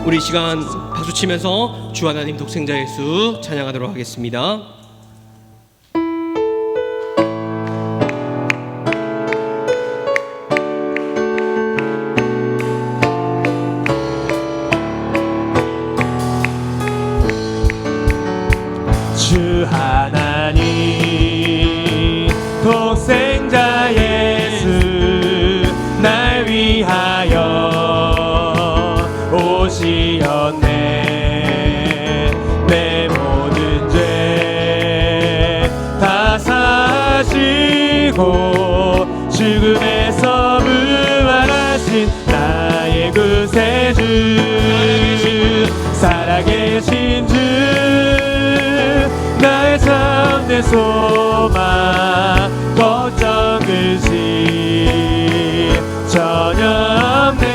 우리 시간 박수 치면서 주 하나님 독생자 예수 찬양하도록 하겠습니다. 주 하나님 독생자 예수 날 위하여 오시었네. 내 모든 죄 다 사시고 죽음에서 부활하신 나의 구세주 살아계신 주 나의 참된 소망 걱정 의심 전혀 없네.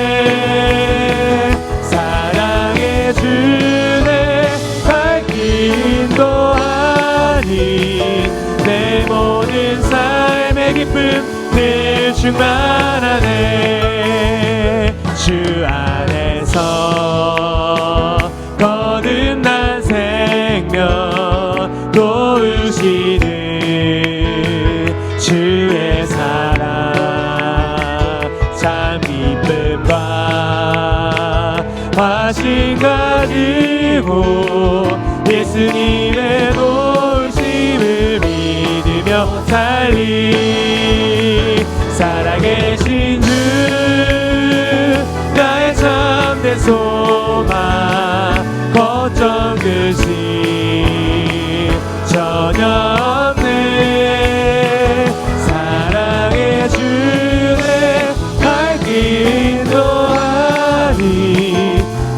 사랑의 주내 밝힌도 아닌 내 모든 삶의 기쁨 늘 충만하네. 주 안에서 거듭난 생명 도우시는 주의 사랑 참 기쁨과 자신 가지고 예수님의 도우심을 믿으며 살리 살아계신 주 나의 참된 소망 걱정 근심 전혀 없네 사랑의 주내 갈 길 인도하니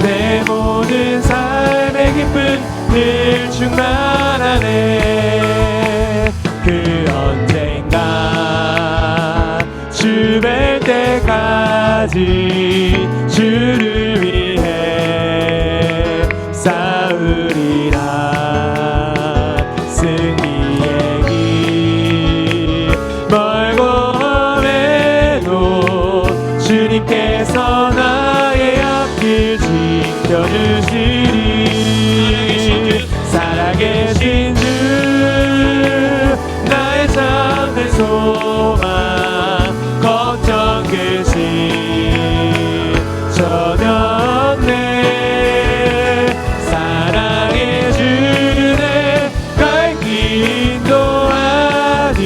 내 모든 삶의 기쁨 늘 충만하네 그 언젠가 주 뵐 때까지 주를 위해 싸우리라 승리의 길 멀고 험해도 주님께서 나의 앞길 지켜주시리 살아계신 주 나의 참된 소망 걱정 근심 전혀 없네 사랑의 주내 갈 길 인도하니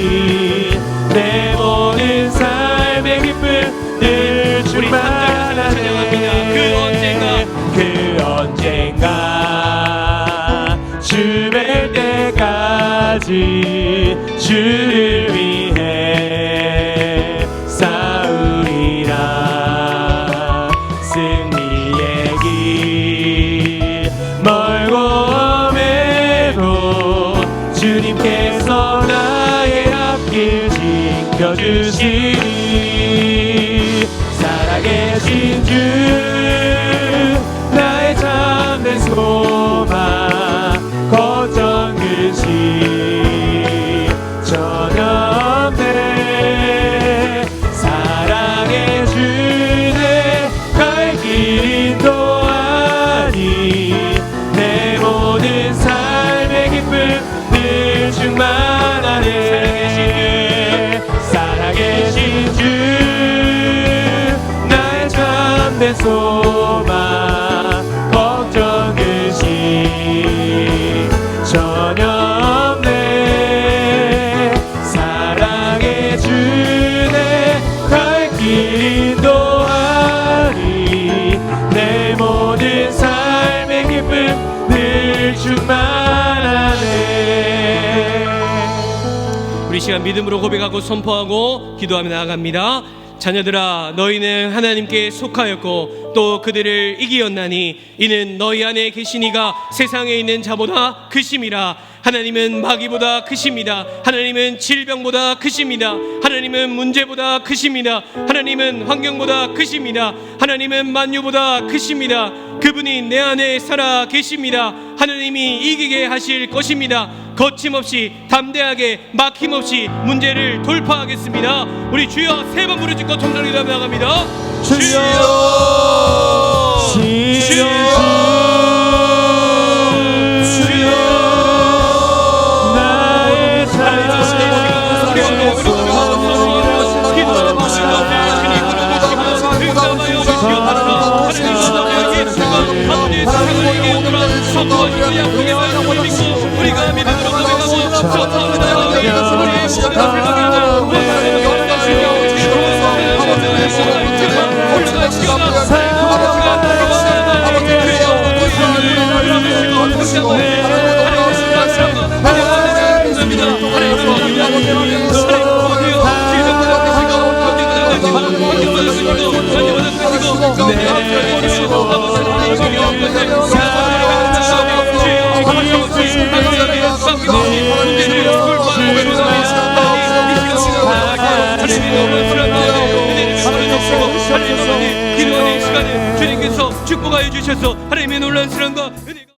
내 모든 삶의 기쁨 늘 충만하네 그 언젠가 주 뵐 때까지 주를 위해 싸우리라 승리의 길 멀고 험해도 주님께서 나의 앞길 지켜주시리 살아계신 주 나의 참된 소망 걱정 근심 전혀 없네 사랑의 주내 갈 길 인도하니 내 모든 삶의 기쁨 늘 충만하네 살아계신 주 나의 참된 소망 걱정 근심 전혀 없네 사랑의 주내 갈 길 인도하니 내 모든 삶의 기쁨 늘 충만하네 우리 시간 믿음으로 고백하고 선포하고 기도하며 나아갑니다. 자녀들아 너희는 하나님께 속하였고 또 그들을 이기었나니 이는 너희 안에 계신 이가 세상에 있는 자보다 크심이라 하나님은 마귀보다 크십니다. 하나님은 질병보다 크십니다. 하나님은 문제보다 크십니다. 하나님은 환경보다 크십니다. 하나님은 만유보다 크십니다. 그분이 내 안에 살아 계십니다. 하나님이 이기게 하실 것입니다. 거침없이 담대하게 막힘없이 문제를 돌파하겠습니다. 우리 주여 세 번 부르짖고 통성을 기도하며 나갑니다. 주여 주여 주여 나의 우리가 믿음으로 고백하고 기도하는 시간에 주님께서 축복하여 주셔서 하나님의 놀라운 사랑과 은혜가